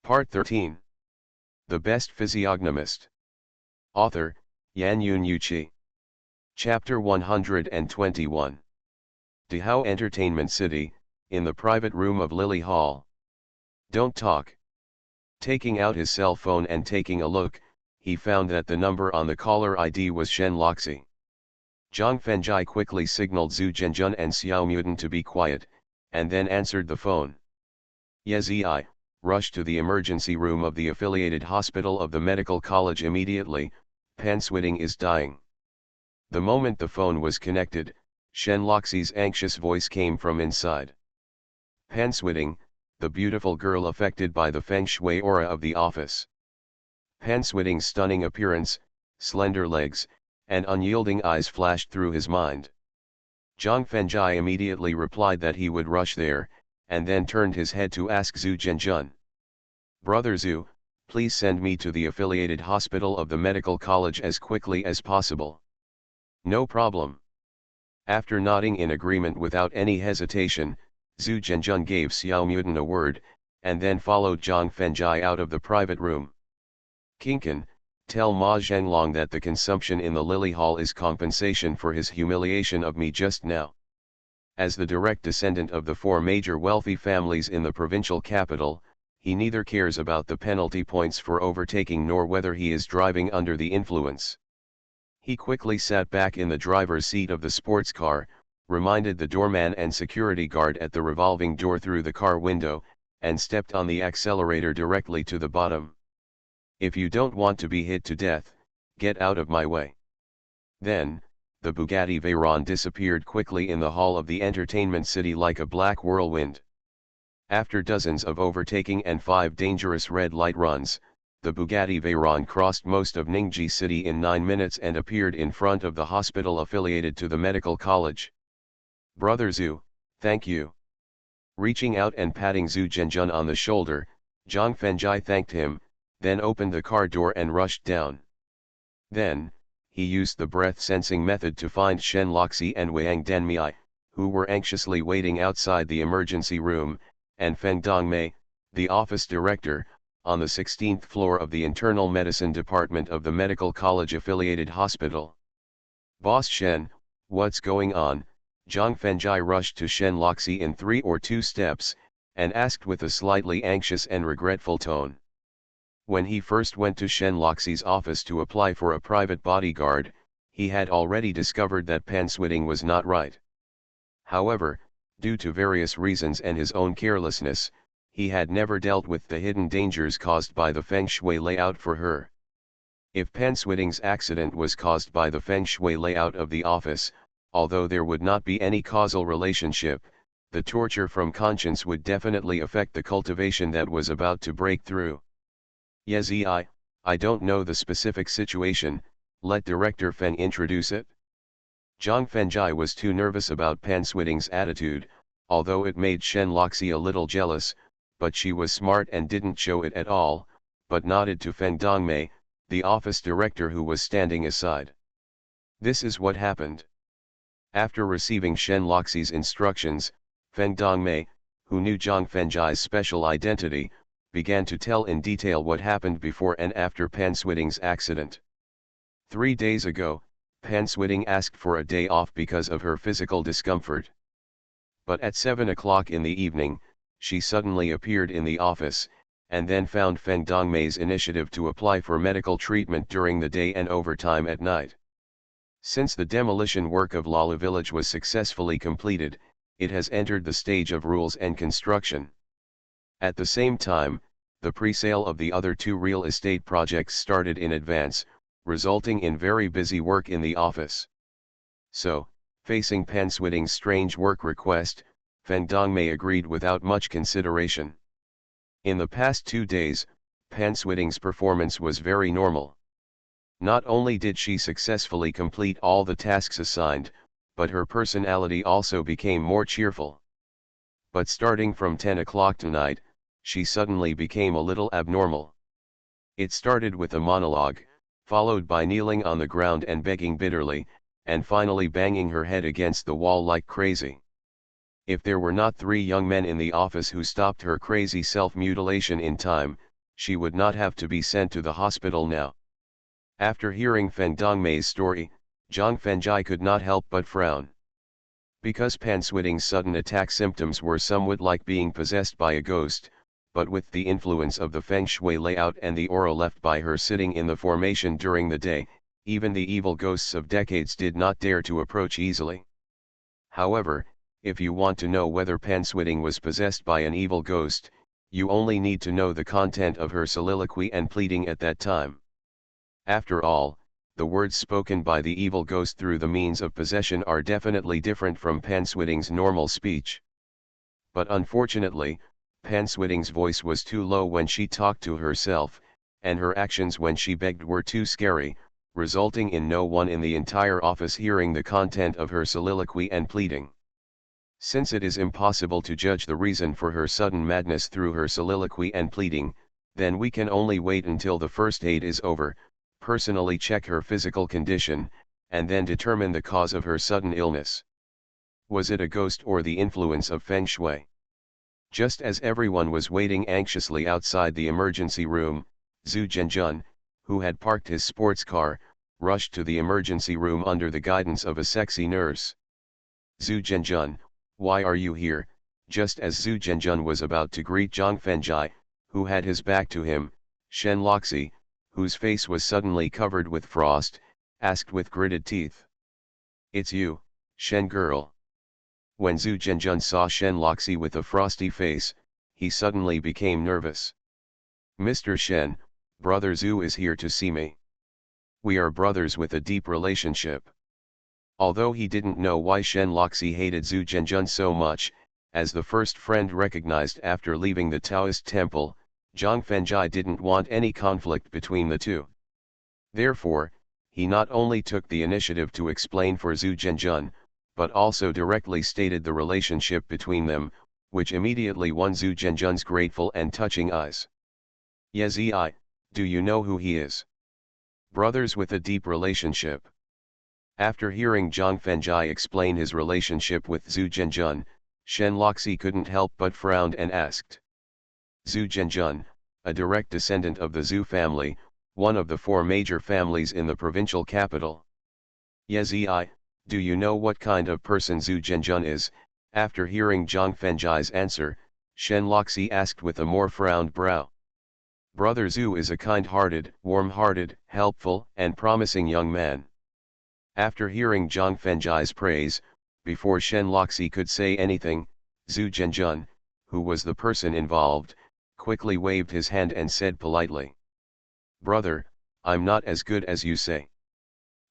Part 13. The Best Physiognomist. Author, Yan Yun Yuchi. Chapter 121. Dehao Entertainment City, in the private room of Lily Hall. Don't talk. Taking out his cell phone and taking a look, he found that the number on the caller ID was Shen Loxi. Zhang Fengjai quickly signaled Zhu Zhenjun and Xiao Mutan to be quiet, and then answered the phone. Yezi, rush to the emergency room of the affiliated hospital of the medical college immediately, Pan Switting is dying. The moment the phone was connected, Shen Loxi's anxious voice came from inside. Pan Switting, the beautiful girl affected by the feng shui aura of the office. Pan Switting's stunning appearance, slender legs, and unyielding eyes flashed through his mind. Zhang Fengjai immediately replied that he would rush there, and then turned his head to ask Zhu Zhenjun. Brother Zhu, please send me to the affiliated hospital of the medical college as quickly as possible. No problem. After nodding in agreement without any hesitation, Zhu Zhenjun gave Xiao Mutan a word, and then followed Zhang Fengjai out of the private room. Kinkan, tell Ma Zhenglong that the consumption in the Lily Hall is compensation for his humiliation of me just now. As the direct descendant of the four major wealthy families in the provincial capital, he neither cares about the penalty points for overtaking nor whether he is driving under the influence. He quickly sat back in the driver's seat of the sports car, reminded the doorman and security guard at the revolving door through the car window, and stepped on the accelerator directly to the bottom. If you don't want to be hit to death, get out of my way. Then, the Bugatti Veyron disappeared quickly in the hall of the entertainment city like a black whirlwind. After dozens of overtaking and 5 dangerous red light runs, the Bugatti Veyron crossed most of Ningji City in 9 minutes and appeared in front of the hospital affiliated to the medical college. Brother Zhu, thank you. Reaching out and patting Zhu Zhenjun on the shoulder, Zhang Fengjai thanked him, then opened the car door and rushed down. Then, he used the breath-sensing method to find Shen Loxi and Wang Denmei, who were anxiously waiting outside the emergency room, and Feng Dongmei, the office director, on the 16th floor of the internal medicine department of the medical college affiliated hospital. Boss Shen, what's going on? Zhang Fengjai rushed to Shen Loxi in 3 or 2 steps, and asked with a slightly anxious and regretful tone. When he first went to Shen Loxi's office to apply for a private bodyguard, he had already discovered that Pan Switting was not right. However, due to various reasons and his own carelessness, he had never dealt with the hidden dangers caused by the feng shui layout for her. If Pan Switting's accident was caused by the feng shui layout of the office, although there would not be any causal relationship, the torture from conscience would definitely affect the cultivation that was about to break through. Yezi, I don't know the specific situation, let Director Feng introduce it. Zhang Fengjai was too nervous about Pan Switting's attitude, although it made Shen Loxi a little jealous, but she was smart and didn't show it at all, but nodded to Feng Dongmei, the office director who was standing aside. This is what happened. After receiving Shen Loxi's instructions, Feng Dongmei, who knew Zhang Fengjai's special identity, began to tell in detail what happened before and after Pan Switting's accident. 3 days ago, Pan Switting asked for a day off because of her physical discomfort. But at 7 o'clock in the evening, she suddenly appeared in the office, and then found Feng Dongmei's initiative to apply for medical treatment during the day and overtime at night. Since the demolition work of Lala Village was successfully completed, it has entered the stage of rules and construction. At the same time, the pre-sale of the other 2 real estate projects started in advance, resulting in very busy work in the office. So, facing Pan Switting's strange work request, Feng Dongmei agreed without much consideration. In the past 2 days, Pan Switting's performance was very normal. Not only did she successfully complete all the tasks assigned, but her personality also became more cheerful. But starting from 10 o'clock tonight, she suddenly became a little abnormal. It started with a monologue, followed by kneeling on the ground and begging bitterly, and finally banging her head against the wall like crazy. If there were not 3 young men in the office who stopped her crazy self-mutilation in time, she would not have to be sent to the hospital now. After hearing Feng Dongmei's story, Zhang Fengjai could not help but frown. Because Pan Switing's sudden attack symptoms were somewhat like being possessed by a ghost, but with the influence of the feng shui layout and the aura left by her sitting in the formation during the day, even the evil ghosts of decades did not dare to approach easily. However, if you want to know whether Pan Switing was possessed by an evil ghost, you only need to know the content of her soliloquy and pleading at that time. After all, the words spoken by the evil ghost through the means of possession are definitely different from Pan Switing's normal speech. But unfortunately, Pan Switing's voice was too low when she talked to herself, and her actions when she begged were too scary, resulting in no one in the entire office hearing the content of her soliloquy and pleading. Since it is impossible to judge the reason for her sudden madness through her soliloquy and pleading, then we can only wait until the first aid is over, personally check her physical condition, and then determine the cause of her sudden illness. Was it a ghost or the influence of Feng Shui? Just as everyone was waiting anxiously outside the emergency room, Zhu Zhenjun, who had parked his sports car, rushed to the emergency room under the guidance of a sexy nurse. Zhu Zhenjun, why are you here? Just as Zhu Zhenjun was about to greet Zhang Fengjai, who had his back to him, Shen Loxi, whose face was suddenly covered with frost, asked with gritted teeth. It's you, Shen girl. When Zhu Zhenjun saw Shen Loxi with a frosty face, he suddenly became nervous. Mr. Shen, brother Zhu is here to see me. We are brothers with a deep relationship. Although he didn't know why Shen Loxi hated Zhu Zhenjun so much, as the first friend recognized after leaving the Taoist temple, Zhang Fengjai didn't want any conflict between the two. Therefore, he not only took the initiative to explain for Zhu Zhenjun, but also directly stated the relationship between them, which immediately won Zhu Zhenjun's grateful and touching eyes. Yezi, do you know who he is? Brothers with a deep relationship. After hearing Zhang Fengjai explain his relationship with Zhu Zhenjun, Shen Loxi couldn't help but frowned and asked. Zhu Zhenjun, a direct descendant of the Zhu family, one of the 4 major families in the provincial capital. Yezi, do you know what kind of person Zhu Zhenjun is? After hearing Zhang Fengjai's answer, Shen Loxi asked with a more frowned brow. Brother Zhu is a kind-hearted, warm-hearted, helpful, and promising young man. After hearing Zhang Fengjai's praise, before Shen Loxi could say anything, Zhu Zhenjun, who was the person involved, quickly waved his hand and said politely. Brother, I'm not as good as you say.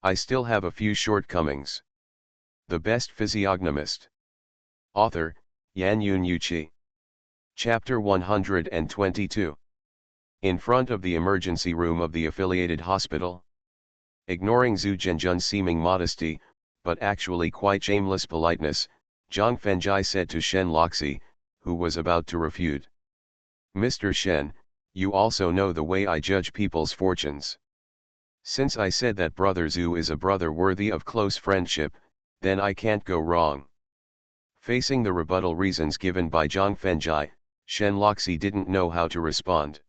I still have a few shortcomings. The Best Physiognomist. Author, Yan Yun Yuqi. Chapter 122. In front of the emergency room of the affiliated hospital. Ignoring Zhu Zhenjun's seeming modesty, but actually quite shameless politeness, Zhang Fengjai said to Shen Loxi, who was about to refute. Mr. Shen, you also know the way I judge people's fortunes. Since I said that brother Zhu is a brother worthy of close friendship, then I can't go wrong. Facing the rebuttal reasons given by Zhang Fengjai, Shen Loxi didn't know how to respond.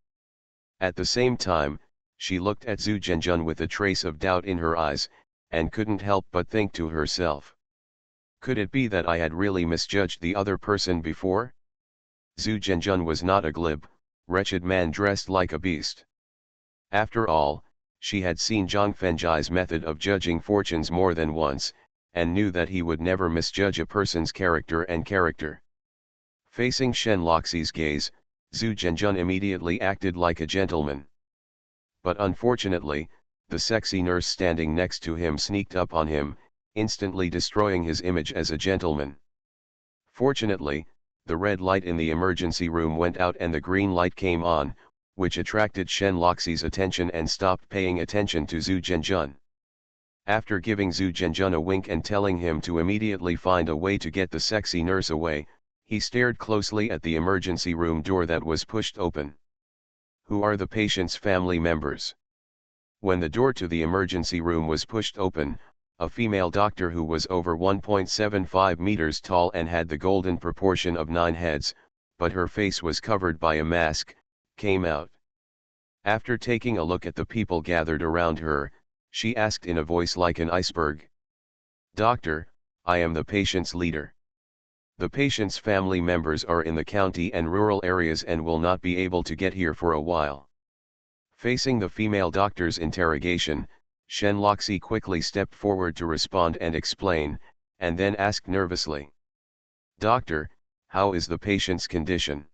At the same time, she looked at Zhu Zhenjun with a trace of doubt in her eyes, and couldn't help but think to herself. Could it be that I had really misjudged the other person before? Zhu Zhenjun was not a glib, wretched man dressed like a beast. After all, she had seen Zhang Fengjai's method of judging fortunes more than once, and knew that he would never misjudge a person's character and character. Facing Shen Loxi's gaze, Zhu Zhenjun immediately acted like a gentleman. But unfortunately, the sexy nurse standing next to him sneaked up on him, instantly destroying his image as a gentleman. Fortunately, the red light in the emergency room went out and the green light came on, which attracted Shen Loxi's attention and stopped paying attention to Zhu Zhenjun. After giving Zhu Zhenjun a wink and telling him to immediately find a way to get the sexy nurse away, he stared closely at the emergency room door that was pushed open. Who are the patient's family members? When the door to the emergency room was pushed open, a female doctor who was over 1.75 meters tall and had the golden proportion of 9 heads, but her face was covered by a mask, came out. After taking a look at the people gathered around her, she asked in a voice like an iceberg. "Doctor, I am the patient's leader. The patient's family members are in the county and rural areas and will not be able to get here for a while." Facing the female doctor's interrogation, Shenloxi quickly stepped forward to respond and explain, and then asked nervously, "Doctor, how is the patient's condition?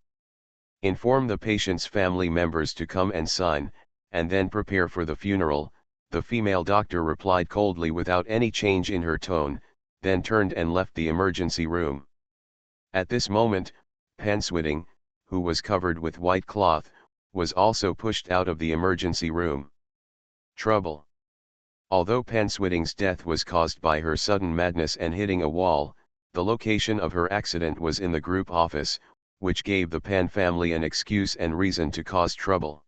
Inform the patient's family members to come and sign, and then prepare for the funeral," the female doctor replied coldly without any change in her tone, then turned and left the emergency room. At this moment, Panswitting, who was covered with white cloth, was also pushed out of the emergency room. Trouble. Although Panswitting's death was caused by her sudden madness and hitting a wall, the location of her accident was in the group office, which gave the Pan family an excuse and reason to cause trouble.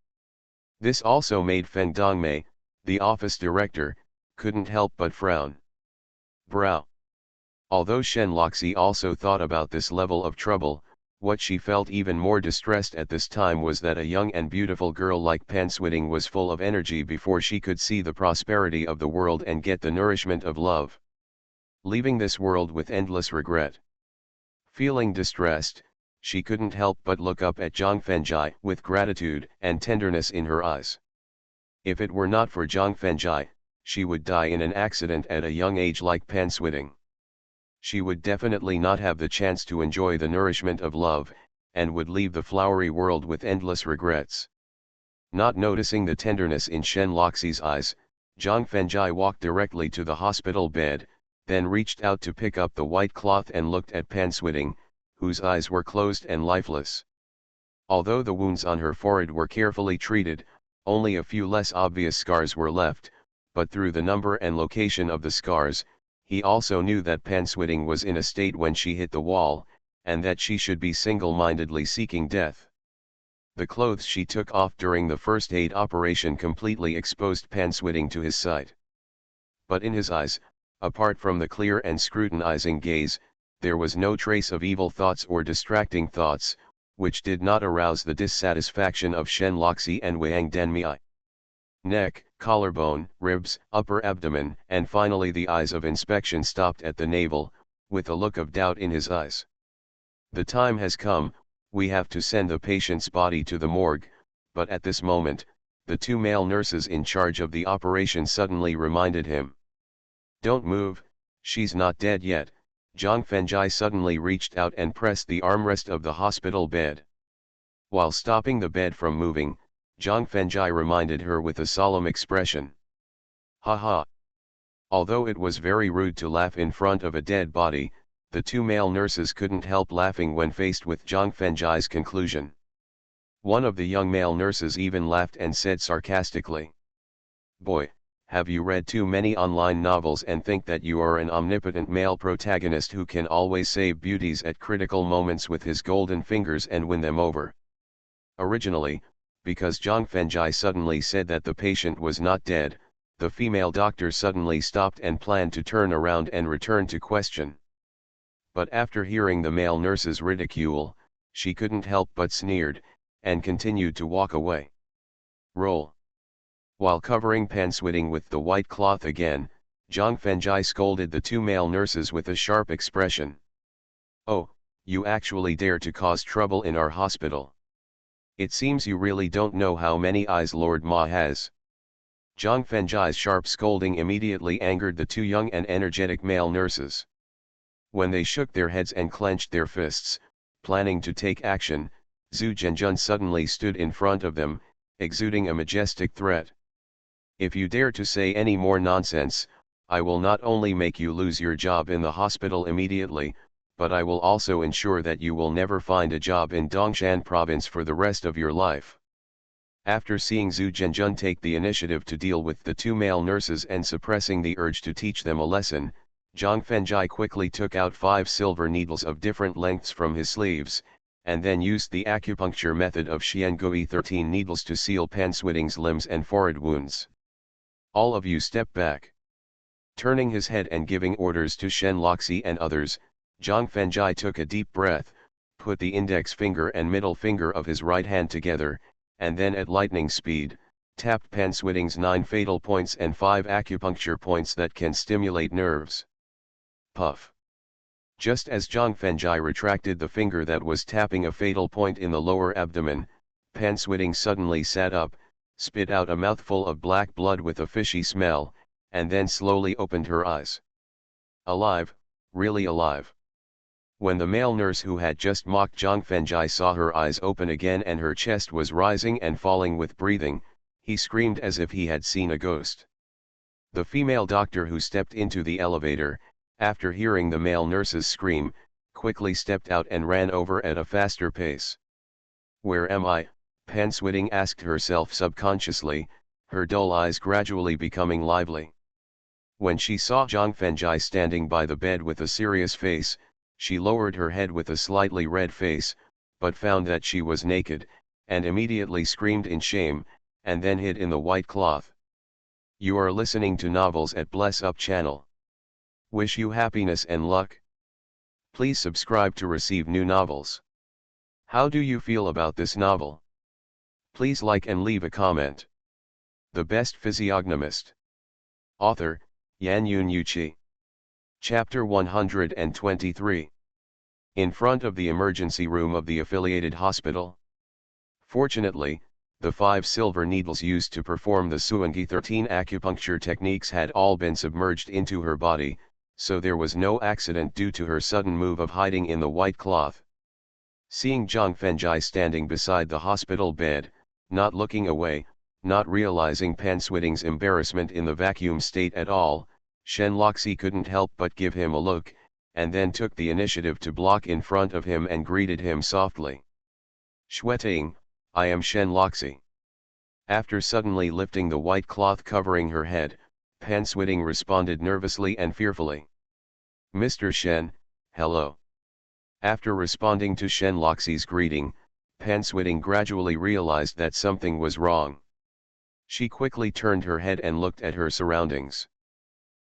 This also made Feng Dongmei, the office director, couldn't help but frown. Brow. Although Shenloxi also thought about this level of trouble, what she felt even more distressed at this time was that a young and beautiful girl like Panswitting was full of energy before she could see the prosperity of the world and get the nourishment of love, leaving this world with endless regret. Feeling distressed, she couldn't help but look up at Zhang Fengjai with gratitude and tenderness in her eyes. If it were not for Zhang Fengjai, she would die in an accident at a young age like Panswitting. She would definitely not have the chance to enjoy the nourishment of love, and would leave the flowery world with endless regrets. Not noticing the tenderness in Shenloxi's eyes, Zhang Fengjai walked directly to the hospital bed, then reached out to pick up the white cloth and looked at Panswitting, whose eyes were closed and lifeless. Although the wounds on her forehead were carefully treated, only a few less obvious scars were left, but through the number and location of the scars, he also knew that Panswitting was in a state when she hit the wall, and that she should be single-mindedly seeking death. The clothes she took off during the first aid operation completely exposed Panswitting to his sight. But in his eyes, apart from the clear and scrutinizing gaze, there was no trace of evil thoughts or distracting thoughts, which did not arouse the dissatisfaction of Shenloxi and Wang Denmei. Neck, collarbone, ribs, upper abdomen, and finally the eyes of inspection stopped at the navel, with a look of doubt in his eyes. "The time has come, we have to send the patient's body to the morgue," but at this moment, the two male nurses in charge of the operation suddenly reminded him. "Don't move, she's not dead yet." Zhang Fengjai suddenly reached out and pressed the armrest of the hospital bed. While stopping the bed from moving, Zhang Fengjai reminded her with a solemn expression. "Ha ha." Although it was very rude to laugh in front of a dead body, the two male nurses couldn't help laughing when faced with Zhang Fengjai's conclusion. One of the young male nurses even laughed and said sarcastically, "Boy, have you read too many online novels and think that you are an omnipotent male protagonist who can always save beauties at critical moments with his golden fingers and win them over?" Originally, because Zhang Fengjai suddenly said that the patient was not dead, the female doctor suddenly stopped and planned to turn around and return to question. But after hearing the male nurse's ridicule, she couldn't help but sneered, and continued to walk away. Roll. While covering Panswitting with the white cloth again, Zhang Fengjai scolded the two male nurses with a sharp expression. "Oh, you actually dare to cause trouble in our hospital. It seems you really don't know how many eyes Lord Ma has." Zhang Fengjai's sharp scolding immediately angered the two young and energetic male nurses. When they shook their heads and clenched their fists, planning to take action, Zhu Zhenjun suddenly stood in front of them, exuding a majestic threat. "If you dare to say any more nonsense, I will not only make you lose your job in the hospital immediately, but I will also ensure that you will never find a job in Dongshan province for the rest of your life." After seeing Zhu Zhenjun take the initiative to deal with the two male nurses and suppressing the urge to teach them a lesson, Zhang Fengjai quickly took out 5 silver needles of different lengths from his sleeves, and then used the acupuncture method of Xiangui 13 needles to seal Panswitting's limbs and forehead wounds. "All of you step back." Turning his head and giving orders to Shenloxi and others, Zhang Fengjai took a deep breath, put the index finger and middle finger of his right hand together, and then at lightning speed, tapped Panswitting's 9 fatal points and 5 acupuncture points that can stimulate nerves. Puff. Just as Zhang Fengjai retracted the finger that was tapping a fatal point in the lower abdomen, Panswitting suddenly sat up, spit out a mouthful of black blood with a fishy smell, and then slowly opened her eyes. Alive, really alive. When the male nurse who had just mocked Zhang Fengjai saw her eyes open again and her chest was rising and falling with breathing, he screamed as if he had seen a ghost. The female doctor who stepped into the elevator, after hearing the male nurse's scream, quickly stepped out and ran over at a faster pace. "Where am I?" Panswitting asked herself subconsciously, her dull eyes gradually becoming lively. When she saw Zhang Fengjai standing by the bed with a serious face, she lowered her head with a slightly red face, but found that she was naked, and immediately screamed in shame, and then hid in the white cloth. You are listening to Novels at Bless Up channel. Wish you happiness and luck. Please subscribe to receive new novels. How do you feel about this novel? Please like and leave a comment. The Best Physiognomist. Author, Yan Yun Yuqi. Chapter 123. In front of the emergency room of the affiliated hospital. Fortunately, the 5 silver needles used to perform the Suangi 13 acupuncture techniques had all been submerged into her body, so there was no accident due to her sudden move of hiding in the white cloth. Seeing Zhang Fengjai standing beside the hospital bed, not looking away, not realizing Panswitting's embarrassment in the vacuum state at all, Shen Loxi couldn't help but give him a look, and then took the initiative to block in front of him and greeted him softly. Shweting, I am Shen Loxi. After suddenly lifting the white cloth covering her head, Panswitting responded nervously and fearfully. Mr. Shen, hello. After responding to Shen Loxi's greeting, Panswitting gradually realized that something was wrong. She quickly turned her head and looked at her surroundings.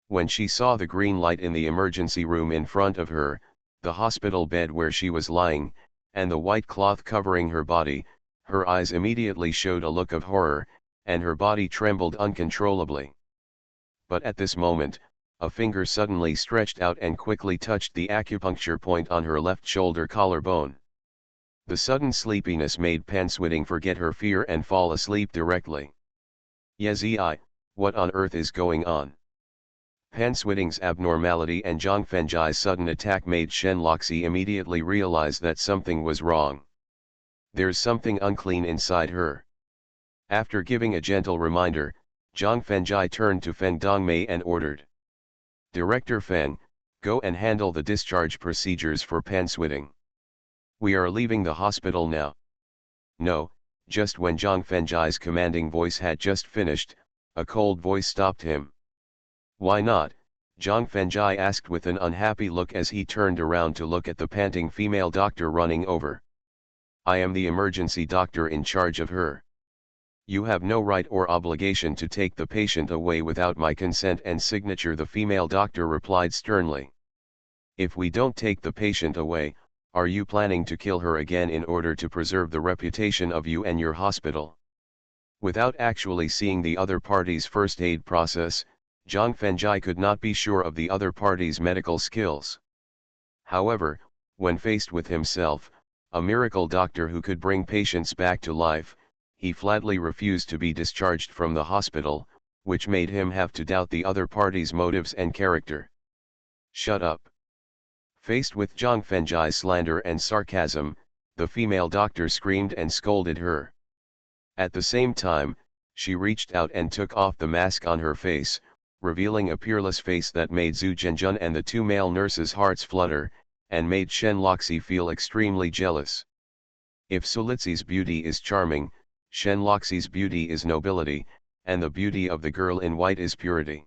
When she saw the green light in the emergency room in front of her, the hospital bed where she was lying, and the white cloth covering her body, her eyes immediately showed a look of horror, and her body trembled uncontrollably. But at this moment, a finger suddenly stretched out and quickly touched the acupuncture point on her left shoulder collarbone. The sudden sleepiness made Panswitting forget her fear and fall asleep directly. Yezi, what on earth is going on? Panswitting's abnormality and Zhang Fengjai's sudden attack made Shen Loxi immediately realize that something was wrong. There's something unclean inside her. After giving a gentle reminder, Zhang Fengjai turned to Feng Dongmei and ordered. Director Feng, go and handle the discharge procedures for Panswitting. We are leaving the hospital now. No, just when Zhang Fengjai's commanding voice had just finished, a cold voice stopped him. Why not? Zhang Fengjai asked with an unhappy look as he turned around to look at the panting female doctor running over. I am the emergency doctor in charge of her. You have no right or obligation to take the patient away without my consent and signature, the female doctor replied sternly. If we don't take the patient away, are you planning to kill her again in order to preserve the reputation of you and your hospital? Without actually seeing the other party's first aid process, Zhang Fengjai could not be sure of the other party's medical skills. However, when faced with himself, a miracle doctor who could bring patients back to life, he flatly refused to be discharged from the hospital, which made him have to doubt the other party's motives and character. Shut up. Faced with Zhang Fengjai's slander and sarcasm, the female doctor screamed and scolded her. At the same time, she reached out and took off the mask on her face, revealing a peerless face that made Zhu Zhenjun and the 2 male nurses' hearts flutter, and made Shen Loxi feel extremely jealous. If Sulizi's beauty is charming, Shen Loxi's beauty is nobility, and the beauty of the girl in white is purity.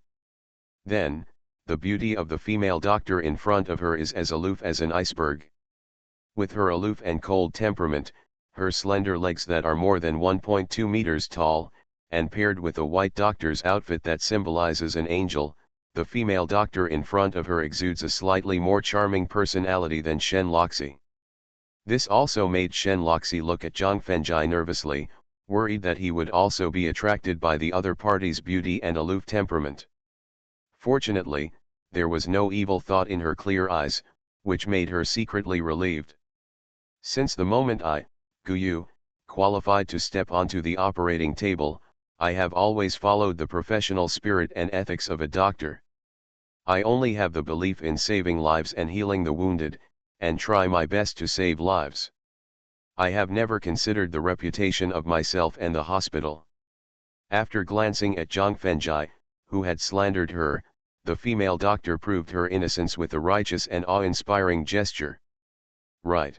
Then, the beauty of the female doctor in front of her is as aloof as an iceberg. With her aloof and cold temperament, her slender legs that are more than 1.2 meters tall, and paired with a white doctor's outfit that symbolizes an angel, the female doctor in front of her exudes a slightly more charming personality than Shen Loxi. This also made Shen Loxi look at Zhang Fengjai nervously, worried that he would also be attracted by the other party's beauty and aloof temperament. Fortunately, there was no evil thought in her clear eyes, which made her secretly relieved. Since the moment I, Guyu, qualified to step onto the operating table, I have always followed the professional spirit and ethics of a doctor. I only have the belief in saving lives and healing the wounded, and try my best to save lives. I have never considered the reputation of myself and the hospital. After glancing at Zhang Fengjai, who had slandered her, the female doctor proved her innocence with a righteous and awe-inspiring gesture. Right.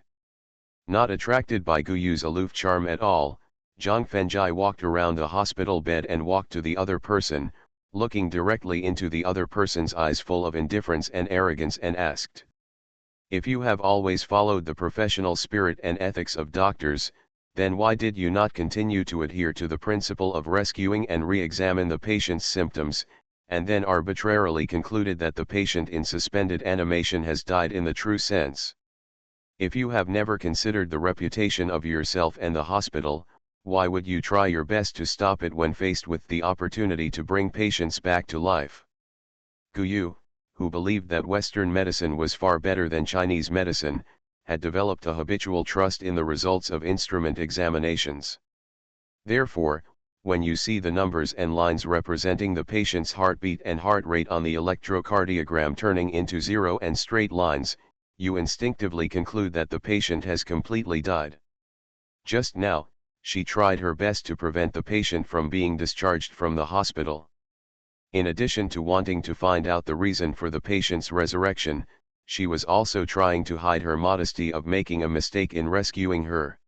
Not attracted by Guyu's aloof charm at all, Zhang Fengjai walked around the hospital bed and walked to the other person, looking directly into the other person's eyes full of indifference and arrogance, and asked, "If you have always followed the professional spirit and ethics of doctors, then why did you not continue to adhere to the principle of rescuing and re-examine the patient's symptoms, and then arbitrarily concluded that the patient in suspended animation has died in the true sense? If you have never considered the reputation of yourself and the hospital, why would you try your best to stop it when faced with the opportunity to bring patients back to life?" Guyu, who believed that Western medicine was far better than Chinese medicine, had developed a habitual trust in the results of instrument examinations. Therefore, when you see the numbers and lines representing the patient's heartbeat and heart rate on the electrocardiogram turning into zero and straight lines, you instinctively conclude that the patient has completely died. Just now, she tried her best to prevent the patient from being discharged from the hospital. In addition to wanting to find out the reason for the patient's resurrection, she was also trying to hide her modesty of making a mistake in rescuing her.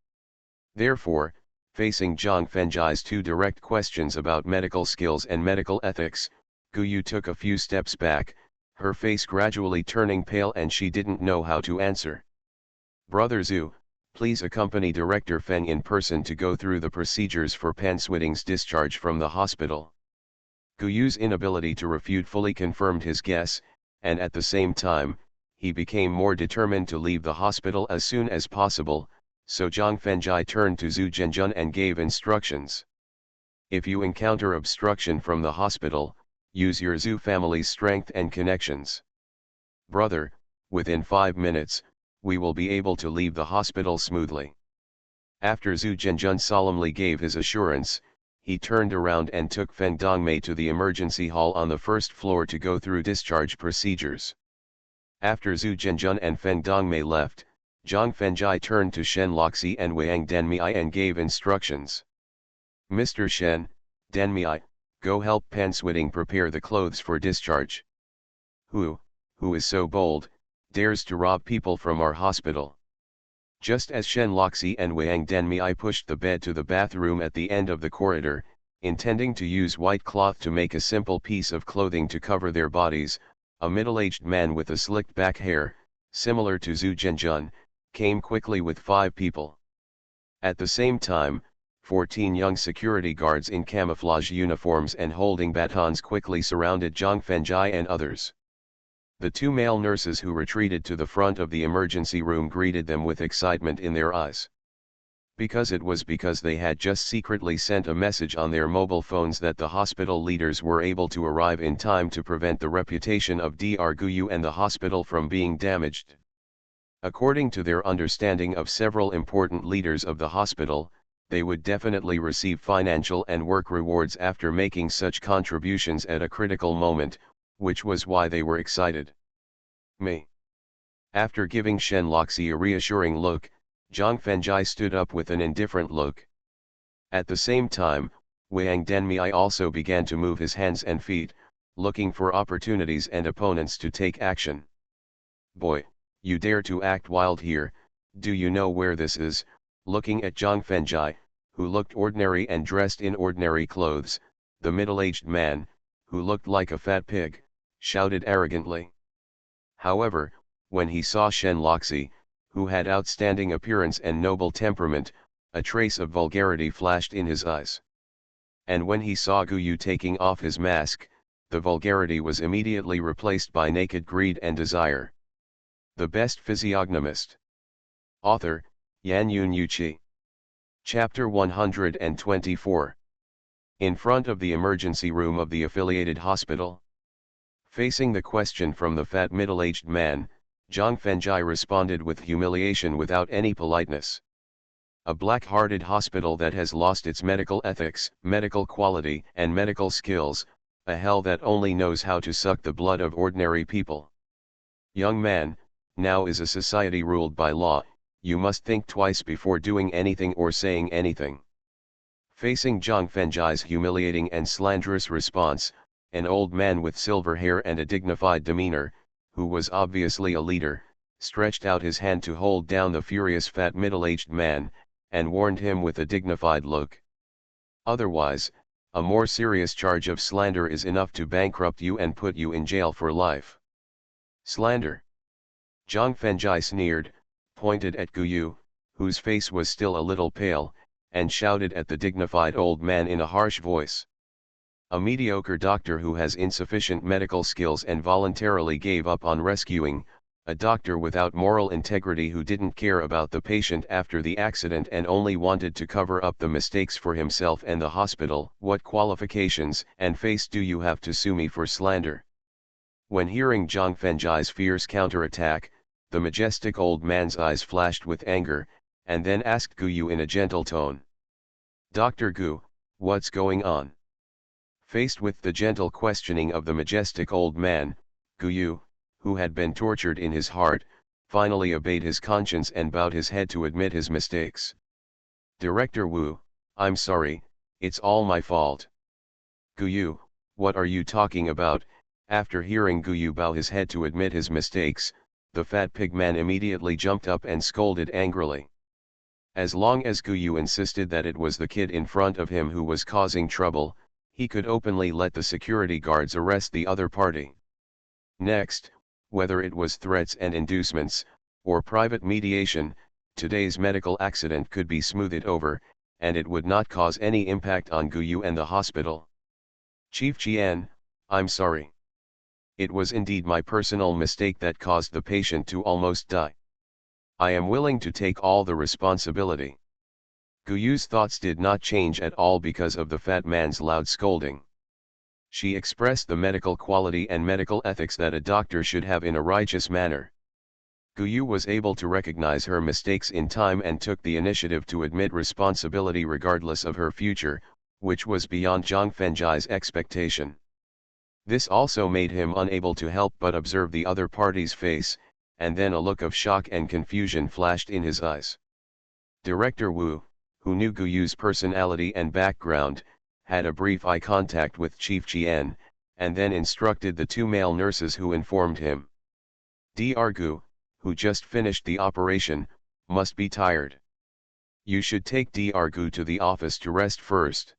Therefore, facing Zhang Fengjai's two direct questions about medical skills and medical ethics, Guyu took a few steps back, her face gradually turning pale, and she didn't know how to answer. "Brother Zhu, please accompany Director Feng in person to go through the procedures for Pan Switting's discharge from the hospital." Guyu's inability to refute fully confirmed his guess, and at the same time, he became more determined to leave the hospital as soon as possible, so Zhang Fengjai turned to Zhu Zhenjun and gave instructions. "If you encounter obstruction from the hospital, use your Zhu family's strength and connections. Brother, within 5 minutes, we will be able to leave the hospital smoothly." After Zhu Zhenjun solemnly gave his assurance, he turned around and took Feng Dongmei to the emergency hall on the first floor to go through discharge procedures. After Zhu Zhenjun and Feng Dongmei left, Zhang Fengjai turned to Shen Loxi and Wang Denmei and gave instructions. "Mr. Shen, Denmei, go help Pan Switting prepare the clothes for discharge. Who is so bold, dares to rob people from our hospital?" Just as Shen Loxi and Wang Denmei pushed the bed to the bathroom at the end of the corridor, intending to use white cloth to make a simple piece of clothing to cover their bodies, a middle-aged man with a slicked back hair, similar to Zhu Zhenjun, came quickly with 5 people. At the same time, 14 young security guards in camouflage uniforms and holding batons quickly surrounded Zhang Fengjai and others. The 2 male nurses who retreated to the front of the emergency room greeted them with excitement in their eyes. Because they had just secretly sent a message on their mobile phones that the hospital leaders were able to arrive in time to prevent the reputation of Dr. Guyu and the hospital from being damaged. According to their understanding of several important leaders of the hospital, they would definitely receive financial and work rewards after making such contributions at a critical moment, which was why they were excited. Me. After giving Shen Loxi a reassuring look, Zhang Fengjai stood up with an indifferent look. At the same time, Wang Denmei also began to move his hands and feet, looking for opportunities and opponents to take action. "Boy, you dare to act wild here, do you know where this is?" Looking at Zhang Fengjai, who looked ordinary and dressed in ordinary clothes, the middle-aged man, who looked like a fat pig, shouted arrogantly. However, when he saw Shen Loxi, who had outstanding appearance and noble temperament, a trace of vulgarity flashed in his eyes. And when he saw Guyu taking off his mask, the vulgarity was immediately replaced by naked greed and desire. The Best Physiognomist. Author, Yan Yun Yuqi. Chapter 124. In front of the emergency room of the affiliated hospital. Facing the question from the fat middle-aged man, Zhang Fengjai responded with humiliation without any politeness. A black-hearted hospital that has lost its medical ethics, medical quality, and medical skills, a hell that only knows how to suck the blood of ordinary people. Young man, now is a society ruled by law, you must think twice before doing anything or saying anything. Facing Zhang Fengjai's humiliating and slanderous response, an old man with silver hair and a dignified demeanor, who was obviously a leader, stretched out his hand to hold down the furious fat middle-aged man, and warned him with a dignified look. Otherwise, a more serious charge of slander is enough to bankrupt you and put you in jail for life. Slander. Zhang Fengjai sneered, pointed at Guyu, whose face was still a little pale, and shouted at the dignified old man in a harsh voice. A mediocre doctor who has insufficient medical skills and voluntarily gave up on rescuing, a doctor without moral integrity who didn't care about the patient after the accident and only wanted to cover up the mistakes for himself and the hospital. What qualifications and face do you have to sue me for slander? When hearing Zhang Fengjai's fierce counterattack, the majestic old man's eyes flashed with anger, and then asked Guyu in a gentle tone. Dr. Gu, what's going on? Faced with the gentle questioning of the majestic old man, Guyu, who had been tortured in his heart, finally obeyed his conscience and bowed his head to admit his mistakes. Director Wu, I'm sorry, it's all my fault. Guyu, what are you talking about? After hearing Guyu bow his head to admit his mistakes, the fat pig man immediately jumped up and scolded angrily. As long as Guyu insisted that it was the kid in front of him who was causing trouble, he could openly let the security guards arrest the other party. Next, whether it was threats and inducements, or private mediation, today's medical accident could be smoothed over, and it would not cause any impact on Guyu and the hospital. Chief Jian, I'm sorry. It was indeed my personal mistake that caused the patient to almost die. I am willing to take all the responsibility. Guyu's thoughts did not change at all because of the fat man's loud scolding. She expressed the medical quality and medical ethics that a doctor should have in a righteous manner. Guyu was able to recognize her mistakes in time and took the initiative to admit responsibility regardless of her future, which was beyond Zhang Fengjai's expectation. This also made him unable to help but observe the other party's face, and then a look of shock and confusion flashed in his eyes. Director Wu, who knew Guyu's personality and background, had a brief eye contact with Chief Jian, and then instructed the two male nurses who informed him. Dr. Gu, who just finished the operation, must be tired. You should take Dr. Gu to the office to rest first.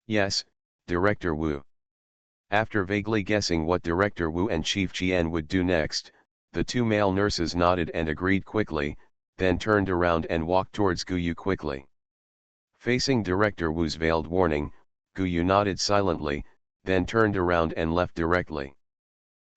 Yes, Director Wu. After vaguely guessing what Director Wu and Chief Jian would do next, the two male nurses nodded and agreed quickly, then turned around and walked towards Guyu quickly. Facing Director Wu's veiled warning, Guyu nodded silently, then turned around and left directly.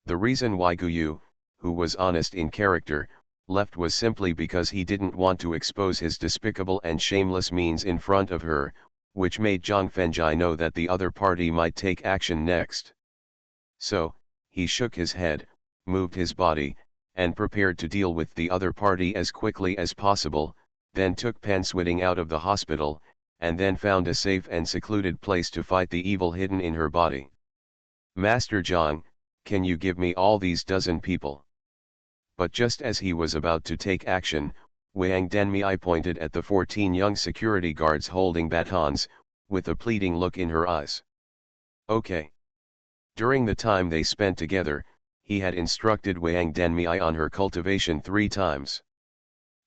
The reason why Guyu, who was honest in character, left was simply because he didn't want to expose his despicable and shameless means in front of her, which made Zhang Fengjai know that the other party might take action next. So, he shook his head, moved his body, and prepared to deal with the other party as quickly as possible, then took Pan Switting out of the hospital, and then found a safe and secluded place to fight the evil hidden in her body. Master Zhang, can you give me all these dozen people? But just as he was about to take action, Wang Denmei pointed at the 14 young security guards holding batons, with a pleading look in her eyes. Okay. During the time they spent together, he had instructed Wang Denmei on her cultivation 3 times.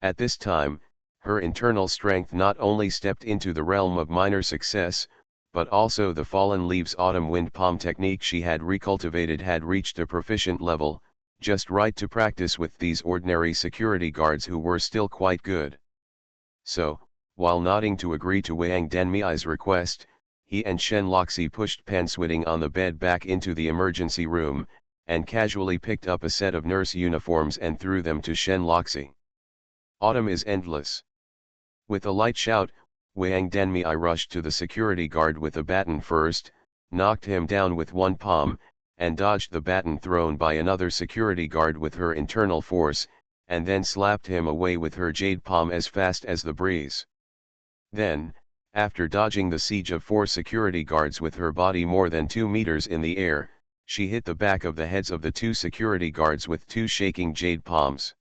At this time, her internal strength not only stepped into the realm of minor success, but also the fallen leaves autumn wind palm technique she had recultivated had reached a proficient level, just right to practice with these ordinary security guards who were still quite good. So, while nodding to agree to Wang Denmei's request, he and Shen Loxi pushed Pan Switting on the bed back into the emergency room, and casually picked up a set of nurse uniforms and threw them to Shen Loxi. Autumn is endless. With a light shout, Wang Denmei rushed to the security guard with a baton first, knocked him down with one palm, and dodged the baton thrown by another security guard with her internal force, and then slapped him away with her jade palm as fast as the breeze. Then, after dodging the siege of 4 security guards with her body more than 2 meters in the air, she hit the back of the heads of the 2 security guards with 2 shaking jade palms.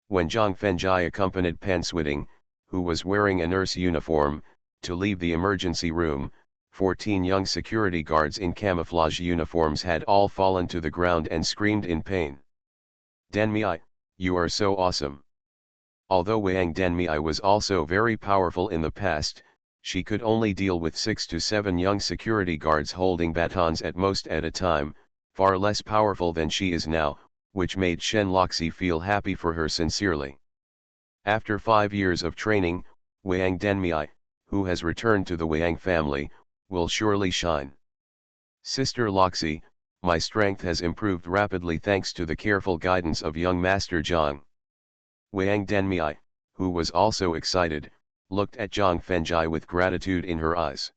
When Zhang Fengjai accompanied Pan Switting, who was wearing a nurse uniform, to leave the emergency room, 14 young security guards in camouflage uniforms had all fallen to the ground and screamed in pain. Denmei, you are so awesome. Although Wang Denmei was also very powerful in the past, she could only deal with 6 to 7 young security guards holding batons at most at a time, far less powerful than she is now, which made Shen Loxi feel happy for her sincerely. After 5 years of training, Wang Denmei, who has returned to the Wang family, will surely shine. Sister Loxi, my strength has improved rapidly thanks to the careful guidance of young Master Zhang. Wang Denmei, who was also excited, looked at Zhang Fengjai with gratitude in her eyes.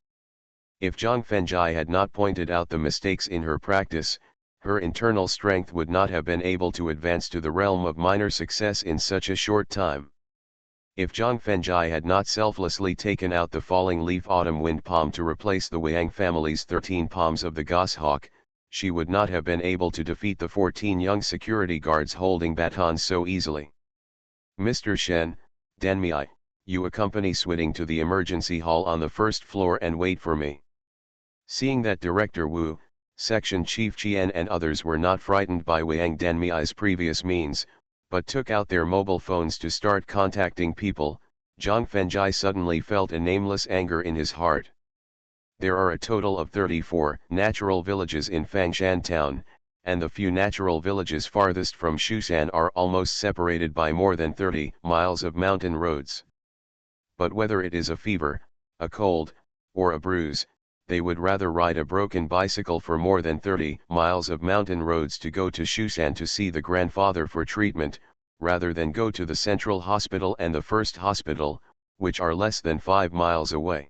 If Zhang Fengjai had not pointed out the mistakes in her practice, her internal strength would not have been able to advance to the realm of minor success in such a short time. If Zhang Fengjai had not selflessly taken out the falling leaf autumn wind palm to replace the Wang family's 13 palms of the goshawk, she would not have been able to defeat the 14 young security guards holding batons so easily. Mr. Shen, Denmei, you accompany Switting to the emergency hall on the first floor and wait for me. Seeing that Director Wu, Section Chief Qian and others were not frightened by Wang Denmei's previous means, but took out their mobile phones to start contacting people, Zhang Fengjai suddenly felt a nameless anger in his heart. There are a total of 34 natural villages in Fangshan town, and the few natural villages farthest from Shushan are almost separated by more than 30 miles of mountain roads. But whether it is a fever, a cold, or a bruise, they would rather ride a broken bicycle for more than 30 miles of mountain roads to go to Shushan to see the grandfather for treatment, rather than go to the central hospital and the first hospital, which are less than 5 miles away.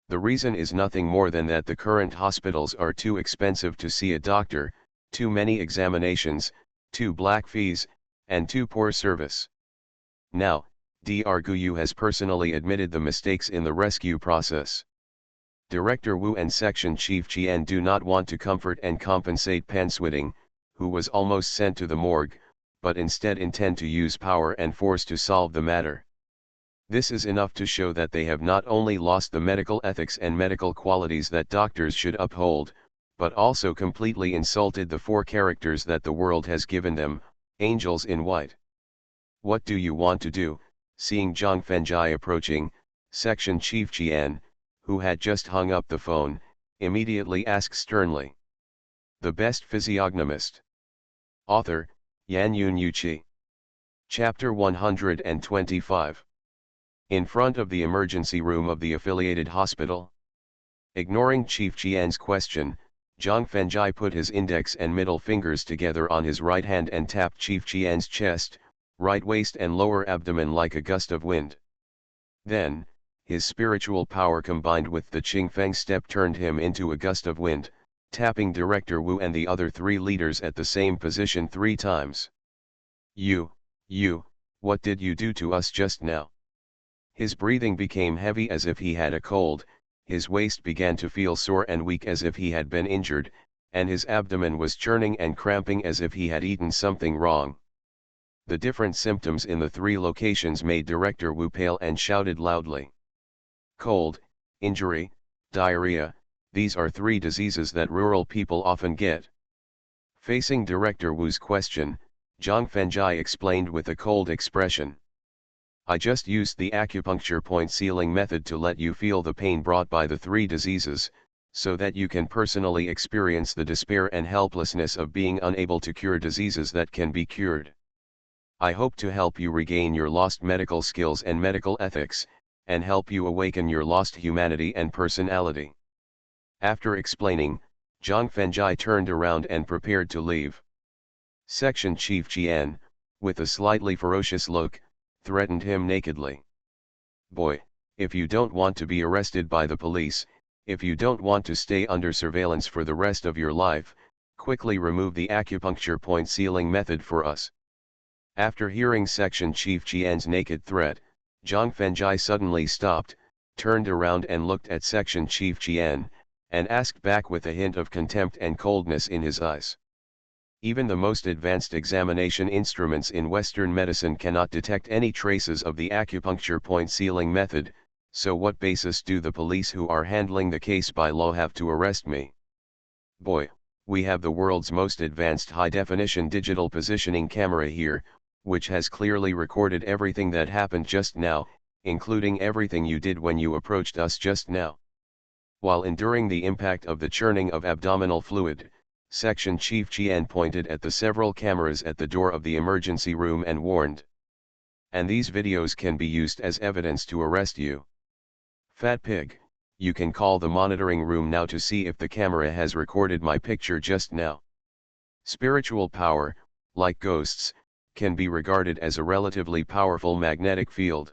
The reason is nothing more than that the current hospitals are too expensive to see a doctor, too many examinations, too black fees, and too poor service. Now, Dr. Guyu has personally admitted the mistakes in the rescue process. Director Wu and Section Chief Qian do not want to comfort and compensate Pan Switting, who was almost sent to the morgue, but instead intend to use power and force to solve the matter. This is enough to show that they have not only lost the medical ethics and medical qualities that doctors should uphold, but also completely insulted the 4 characters that the world has given them, angels in white. What do you want to do? Seeing Zhang Fengjai approaching, Section Chief Qian, who had just hung up the phone, immediately asked sternly. The Best Physiognomist. Author, Yan Yun Yuqi. Chapter 125. In front of the emergency room of the affiliated hospital. Ignoring Chief Qian's question, Zhang Fengjai put his index and middle fingers together on his right hand and tapped Chief Qian's chest, right waist and lower abdomen like a gust of wind. Then, his spiritual power combined with the Qingfeng step turned him into a gust of wind, tapping Director Wu and the other 3 leaders at the same position 3 times. You, what did you do to us just now? His breathing became heavy as if he had a cold, his waist began to feel sore and weak as if he had been injured, and his abdomen was churning and cramping as if he had eaten something wrong. The different symptoms in the 3 locations made Director Wu pale and shouted loudly. Cold, injury, diarrhea, these are 3 diseases that rural people often get. Facing Director Wu's question, Zhang Fengjai explained with a cold expression. I just used the acupuncture point sealing method to let you feel the pain brought by the 3 diseases, so that you can personally experience the despair and helplessness of being unable to cure diseases that can be cured. I hope to help you regain your lost medical skills and medical ethics, and help you awaken your lost humanity and personality. After explaining, Zhang Fengjai turned around and prepared to leave. Section Chief Qian, with a slightly ferocious look, threatened him nakedly. Boy, If you don't want to be arrested by the police, if you don't want to stay under surveillance for the rest of your life, quickly remove the acupuncture point sealing method for us. After hearing Section Chief Jian's naked threat, Zhang Fengjai suddenly stopped, turned around and looked at Section Chief Jian, and asked back with a hint of contempt and coldness in his eyes. Even the most advanced examination instruments in Western medicine cannot detect any traces of the acupuncture point sealing method, so what basis do the police who are handling the case by law have to arrest me? Boy, we have the world's most advanced high-definition digital positioning camera here, which has clearly recorded everything that happened just now, including everything you did when you approached us just now. While enduring the impact of the churning of abdominal fluid, Section Chief Jian pointed at the several cameras at the door of the emergency room and warned. And these videos can be used as evidence to arrest you. Fat pig, you can call the monitoring room now to see if the camera has recorded my picture just now. Spiritual power, like ghosts, can be regarded as a relatively powerful magnetic field.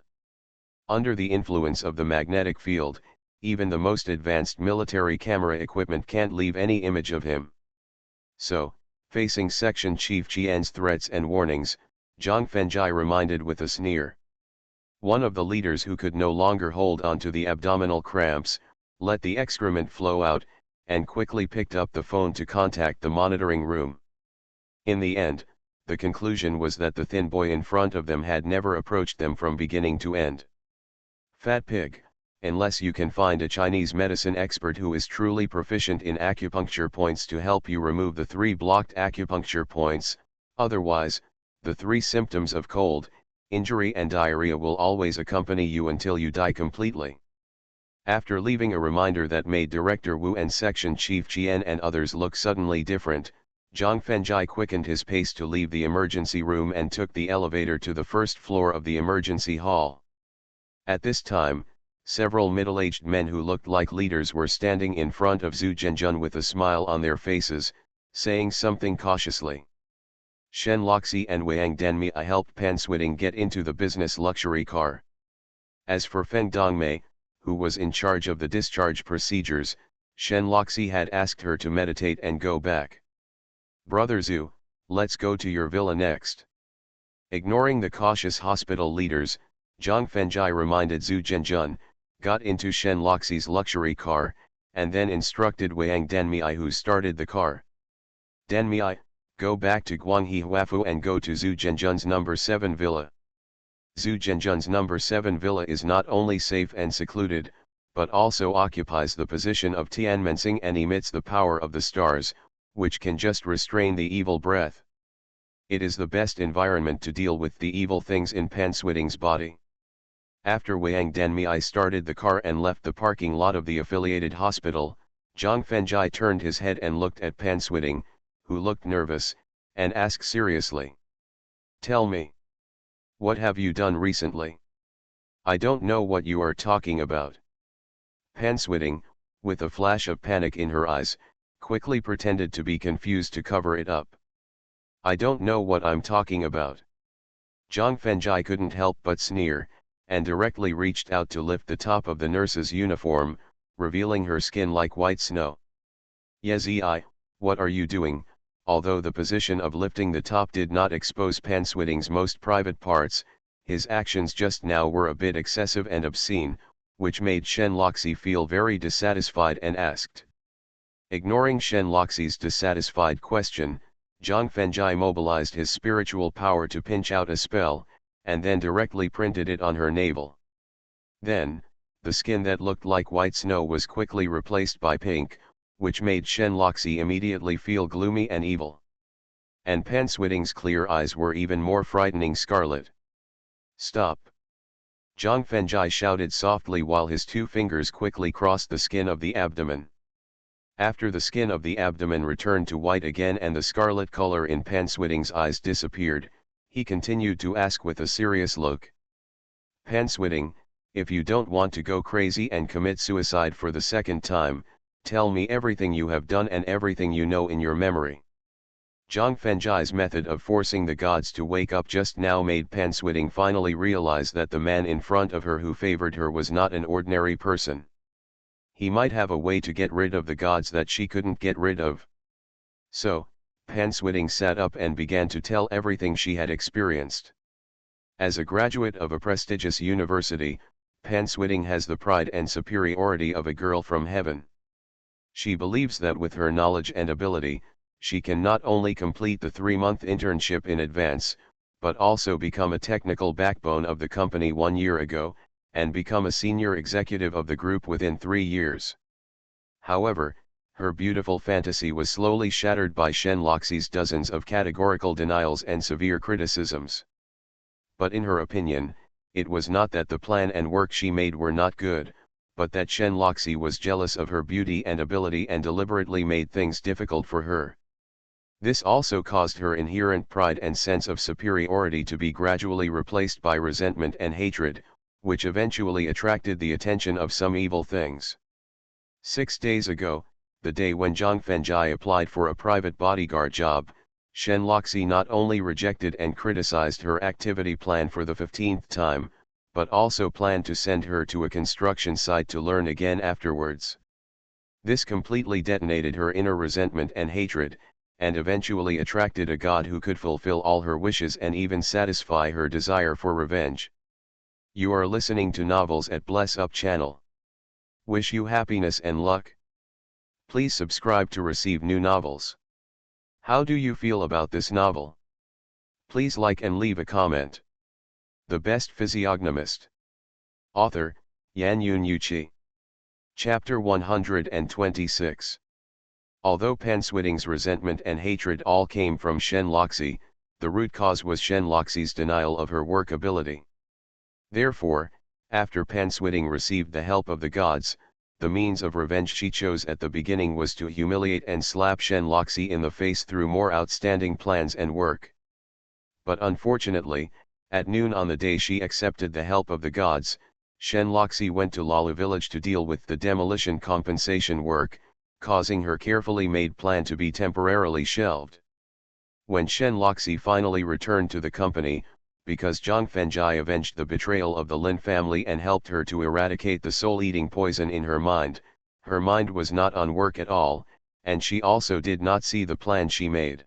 Under the influence of the magnetic field, even the most advanced military camera equipment can't leave any image of him. So, facing Section Chief Jian's threats and warnings, Zhang Fengjai reminded with a sneer. One of the leaders who could no longer hold on to the abdominal cramps, let the excrement flow out, and quickly picked up the phone to contact the monitoring room. In the end, the conclusion was that the thin boy in front of them had never approached them from beginning to end. Fat pig, unless you can find a Chinese medicine expert who is truly proficient in acupuncture points to help you remove the 3 blocked acupuncture points, otherwise, the 3 symptoms of cold, injury and diarrhea will always accompany you until you die completely. After leaving a reminder that made Director Wu and Section Chief Jian and others look suddenly different, Zhang Fengjai quickened his pace to leave the emergency room and took the elevator to the first floor of the emergency hall. At this time, several middle-aged men who looked like leaders were standing in front of Zhu Zhenjun with a smile on their faces, saying something cautiously. Shen Loxi and Wang Denmi helped Pan Switing get into the business luxury car. As for Feng Dongmei, who was in charge of the discharge procedures, Shen Loxi had asked her to meditate and go back. Brother Zhu, let's go to your villa next. Ignoring the cautious hospital leaders, Zhang Fengjai reminded Zhu Zhenjun, got into Shen Loxi's luxury car, and then instructed Wang Denmi who started the car. Denmi, go back to Guanghe Huafu and go to Zhu Zhenjun's number 7 villa. Zhu Zhenjun's number 7 villa is not only safe and secluded, but also occupies the position of Tianmenxing and emits the power of the stars, which can just restrain the evil breath. It is the best environment to deal with the evil things in Pan Switing's body. After Wang Denmi started the car and left the parking lot of the affiliated hospital, Zhang Fengjai turned his head and looked at Pan Switing, who looked nervous, and asked seriously. Tell me. What have you done recently? I don't know what you are talking about. Pan Switing, with a flash of panic in her eyes, quickly pretended to be confused to cover it up. I don't know what I'm talking about. Zhang Fengjai couldn't help but sneer, and directly reached out to lift the top of the nurse's uniform, revealing her skin like white snow. Yezi, what are you doing? Although the position of lifting the top did not expose Pan Switing's most private parts, his actions just now were a bit excessive and obscene, which made Shen Loxi feel very dissatisfied and asked. Ignoring Shen Loxi's dissatisfied question, Zhang Fengjai mobilized his spiritual power to pinch out a spell, and then directly printed it on her navel. Then, the skin that looked like white snow was quickly replaced by pink, which made Shen Loxi immediately feel gloomy and evil. And Pan Switing's clear eyes were even more frightening scarlet. Stop! Zhang Fengjai shouted softly while his 2 fingers quickly crossed the skin of the abdomen. After the skin of the abdomen returned to white again and the scarlet color in Pan Switing's eyes disappeared, he continued to ask with a serious look. Pan Switing, if you don't want to go crazy and commit suicide for the 2nd time, tell me everything you have done and everything you know in your memory. Zhang Fenjai's method of forcing the gods to wake up just now made Pan Switting finally realize that the man in front of her who favored her was not an ordinary person. He might have a way to get rid of the gods that she couldn't get rid of. So, Pan Switting sat up and began to tell everything she had experienced. As a graduate of a prestigious university, Pan Switting has the pride and superiority of a girl from heaven. She believes that with her knowledge and ability, she can not only complete the 3-month internship in advance, but also become a technical backbone of the company 1 year ago, and become a senior executive of the group within 3 years. However, her beautiful fantasy was slowly shattered by Shen Loxi's dozens of categorical denials and severe criticisms. But in her opinion, it was not that the plan and work she made were not good, but that Shen Loxi was jealous of her beauty and ability and deliberately made things difficult for her. This also caused her inherent pride and sense of superiority to be gradually replaced by resentment and hatred, which eventually attracted the attention of some evil things. 6 days ago, the day when Zhang Fenjai applied for a private bodyguard job, Shen Loxi not only rejected and criticized her activity plan for the 15th time, but also planned to send her to a construction site to learn again afterwards. This completely detonated her inner resentment and hatred, and eventually attracted a god who could fulfill all her wishes and even satisfy her desire for revenge. You are listening to Novels at Bless Up channel. Wish you happiness and luck. Please subscribe to receive new novels. How do you feel about this novel? Please like and leave a comment. The Best Physiognomist. Author, Yan Yun Yuqi. Chapter 126. Although Pan Switting's resentment and hatred all came from Shen Loxi, the root cause was Shen Loxi's denial of her work ability. Therefore, after Pan Switting received the help of the gods, the means of revenge she chose at the beginning was to humiliate and slap Shen Loxi in the face through more outstanding plans and work. But unfortunately, at noon on the day she accepted the help of the gods, Shen Loxi went to Lala village to deal with the demolition compensation work, causing her carefully made plan to be temporarily shelved. When Shen Loxi finally returned to the company, because Zhang Fenjai avenged the betrayal of the Lin family and helped her to eradicate the soul-eating poison in her mind was not on work at all, and she also did not see the plan she made.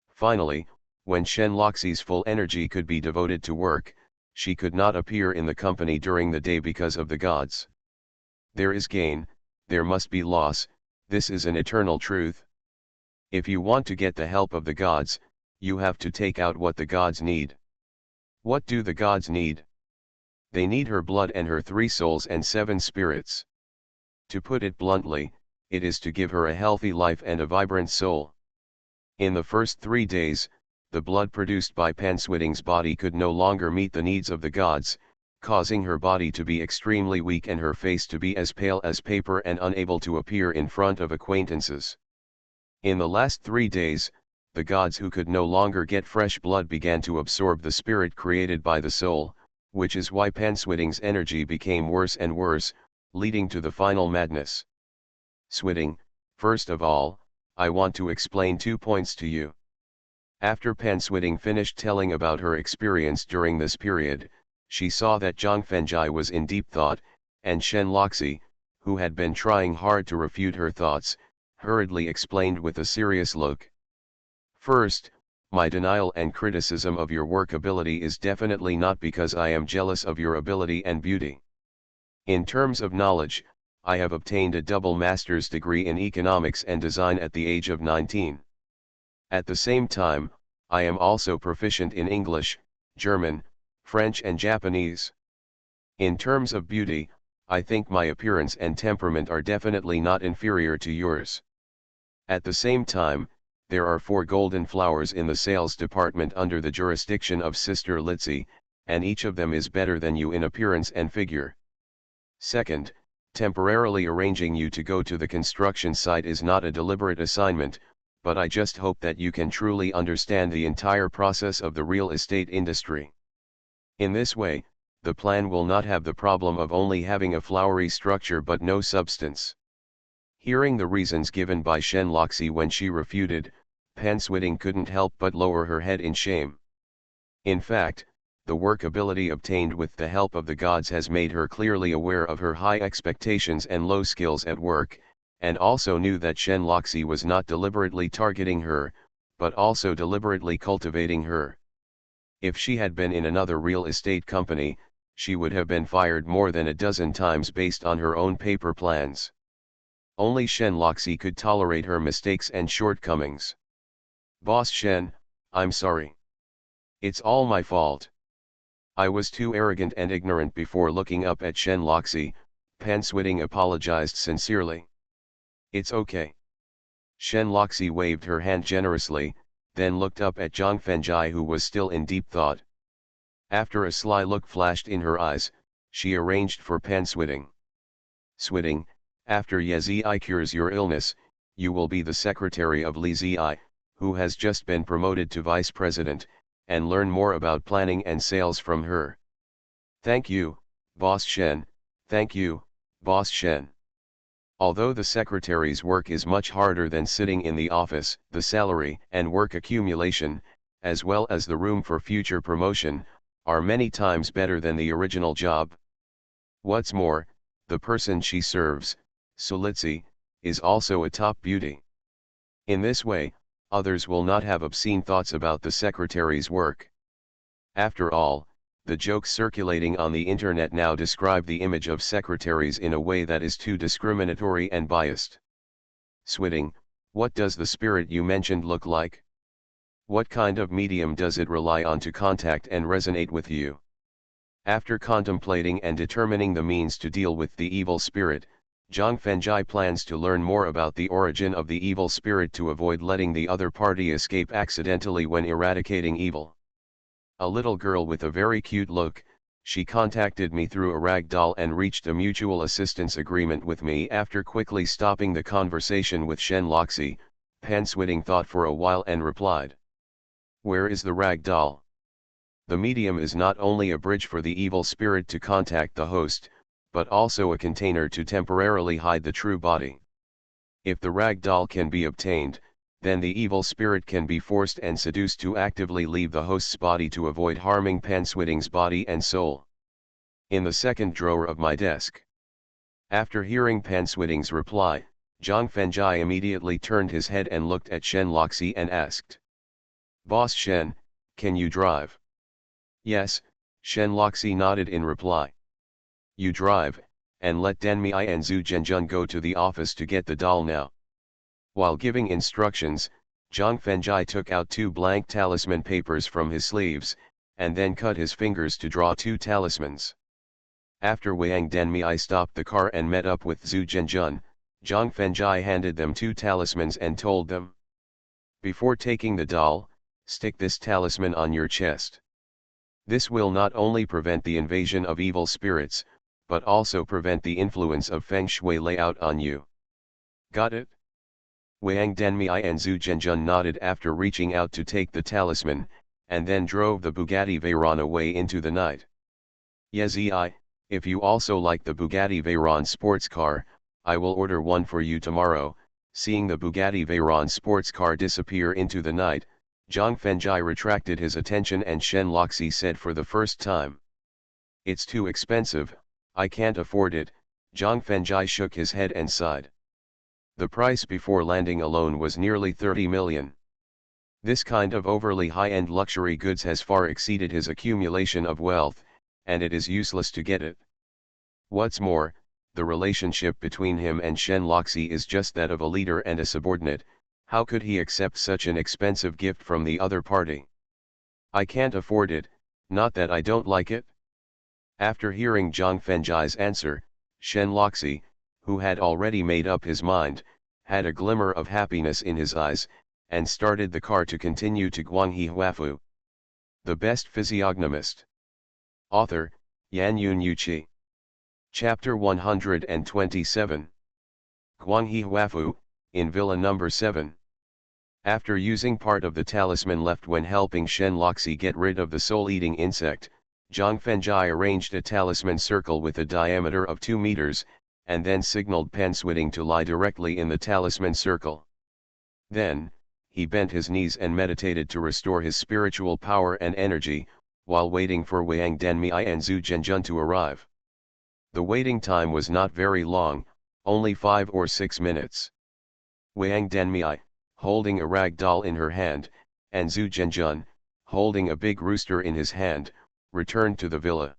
Finally, when Shen Loxi's full energy could be devoted to work, she could not appear in the company during the day because of the gods. There is gain, there must be loss, this is an eternal truth. If you want to get the help of the gods, you have to take out what the gods need. What do the gods need? They need her blood and her 3 souls and 7 spirits. To put it bluntly, it is to give her a healthy life and a vibrant soul. In the first 3 days, the blood produced by Pan Switting's body could no longer meet the needs of the gods, causing her body to be extremely weak and her face to be as pale as paper and unable to appear in front of acquaintances. In the last 3 days, the gods who could no longer get fresh blood began to absorb the spirit created by the soul, which is why Pan Switting's energy became worse and worse, leading to the final madness. Switting, first of all, I want to explain 2 points to you. After Pan Switting finished telling about her experience during this period, she saw that Zhang Fenjai was in deep thought, and Shen Loxi, who had been trying hard to refute her thoughts, hurriedly explained with a serious look. First, my denial and criticism of your work ability is definitely not because I am jealous of your ability and beauty. In terms of knowledge, I have obtained a double master's degree in economics and design at the age of 19. At the same time, I am also proficient in English, German, French and Japanese. In terms of beauty, I think my appearance and temperament are definitely not inferior to yours. At the same time, there are 4 golden flowers in the sales department under the jurisdiction of Sister Litzy, and each of them is better than you in appearance and figure. Second, temporarily arranging you to go to the construction site is not a deliberate assignment, but I just hope that you can truly understand the entire process of the real estate industry. In this way, the plan will not have the problem of only having a flowery structure but no substance. Hearing the reasons given by Shen Loxi when she refuted, Pan Switting couldn't help but lower her head in shame. In fact, the work ability obtained with the help of the gods has made her clearly aware of her high expectations and low skills at work, and also knew that Shen Loxi was not deliberately targeting her, but also deliberately cultivating her. If she had been in another real estate company, she would have been fired more than a dozen times based on her own paper plans. Only Shen Loxi could tolerate her mistakes and shortcomings. "Boss Shen, I'm sorry. It's all my fault. I was too arrogant and ignorant before looking up at Shen Loxi," Pan Switting apologized sincerely. "It's okay." Shen Loxi waved her hand generously, then looked up at Zhang Fengjai, who was still in deep thought. After a sly look flashed in her eyes, she arranged for Pan Switting. "Switting, after Ye Zi cures your illness, you will be the secretary of Li Zi, who has just been promoted to vice president, and learn more about planning and sales from her." "Thank you, Boss Shen, thank you, Boss Shen." Although the secretary's work is much harder than sitting in the office, the salary and work accumulation, as well as the room for future promotion, are many times better than the original job. What's more, the person she serves, Sulitsi, is also a top beauty. In this way, others will not have obscene thoughts about the secretary's work. After all, the jokes circulating on the internet now describe the image of secretaries in a way that is too discriminatory and biased. "Switting, what does the spirit you mentioned look like? What kind of medium does it rely on to contact and resonate with you?" After contemplating and determining the means to deal with the evil spirit, Zhang Fengjai plans to learn more about the origin of the evil spirit to avoid letting the other party escape accidentally when eradicating evil. "A little girl with a very cute look, she contacted me through a rag doll and reached a mutual assistance agreement with me after quickly stopping the conversation with Shen Loxi," Pan Switting thought for a while and replied. "Where is the rag doll?" The medium is not only a bridge for the evil spirit to contact the host, but also a container to temporarily hide the true body. If the rag doll can be obtained, then the evil spirit can be forced and seduced to actively leave the host's body to avoid harming Pan Switting's body and soul. "In the second drawer of my desk." After hearing Pan Switting's reply, Zhang Fengjai immediately turned his head and looked at Shen Loxi and asked, "Boss Shen, can you drive?" "Yes," Shen Loxi nodded in reply. "You drive, and let Denmi and Zhu Zhenjun go to the office to get the doll now." While giving instructions, Zhang Fengjai took out 2 blank talisman papers from his sleeves, and then cut his fingers to draw 2 talismans. After Wang Denmi stopped the car and met up with Zhu Zhenjun, Zhang Fengjai handed them 2 talismans and told them, "Before taking the doll, stick this talisman on your chest. This will not only prevent the invasion of evil spirits, but also prevent the influence of Feng Shui layout on you. Got it?" Wang Denmi and Zhu Zhenjun nodded after reaching out to take the talisman, and then drove the Bugatti Veyron away into the night. "Ye Zi, if you also like the Bugatti Veyron sports car, I will order one for you tomorrow." Seeing the Bugatti Veyron sports car disappear into the night, Zhang Fengjai retracted his attention and Shen Loxi said for the first time, "It's too expensive, I can't afford it." Zhang Fengjai shook his head and sighed. The price before landing alone was nearly 30 million. This kind of overly high-end luxury goods has far exceeded his accumulation of wealth, and it is useless to get it. What's more, the relationship between him and Shen Loxi is just that of a leader and a subordinate. How could he accept such an expensive gift from the other party? "I can't afford it, not that I don't like it." After hearing Zhang Fengjai's answer, Shen Loxi, who had already made up his mind, had a glimmer of happiness in his eyes, and started the car to continue to Guanghe Huafu. The Best Physiognomist. Author, Yan Yun Yuqi. Chapter 127. Guanghe Huafu, in Villa Number 7. After using part of the talisman left when helping Shen Loxi get rid of the soul-eating insect, Zhang Fengjai arranged a talisman circle with a diameter of 2 meters, and then signaled Pan Switting to lie directly in the talisman circle. Then, he bent his knees and meditated to restore his spiritual power and energy, while waiting for Wang Denmei and Zhu Zhenjun to arrive. The waiting time was not very long, only 5 or 6 minutes. Wang Denmei, holding a rag doll in her hand, and Zhu Zhenjun, holding a big rooster in his hand, returned to the villa.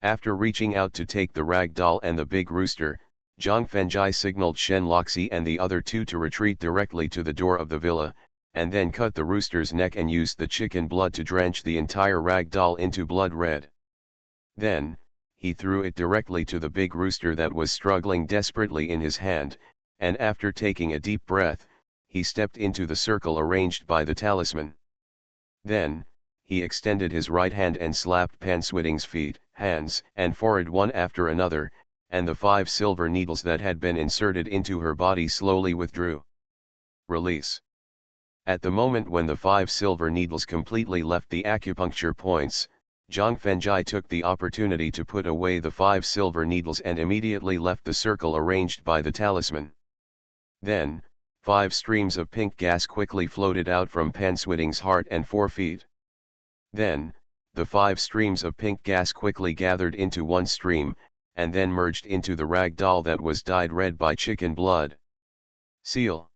After reaching out to take the rag doll and the big rooster, Zhang Fengjai signaled Shen Loxi and the other two to retreat directly to the door of the villa, and then cut the rooster's neck and used the chicken blood to drench the entire rag doll into blood red. Then, he threw it directly to the big rooster that was struggling desperately in his hand, and after taking a deep breath, he stepped into the circle arranged by the talisman. Then, he extended his right hand and slapped Panswitting's feet, hands, and forehead one after another, and the 5 silver needles that had been inserted into her body slowly withdrew. Release. At the moment when the 5 silver needles completely left the acupuncture points, Zhang Fengjai took the opportunity to put away the 5 silver needles and immediately left the circle arranged by the talisman. Then, 5 streams of pink gas quickly floated out from Panswitting's heart and forefeet. Then, the 5 streams of pink gas quickly gathered into one stream, and then merged into the rag doll that was dyed red by chicken blood. Seal.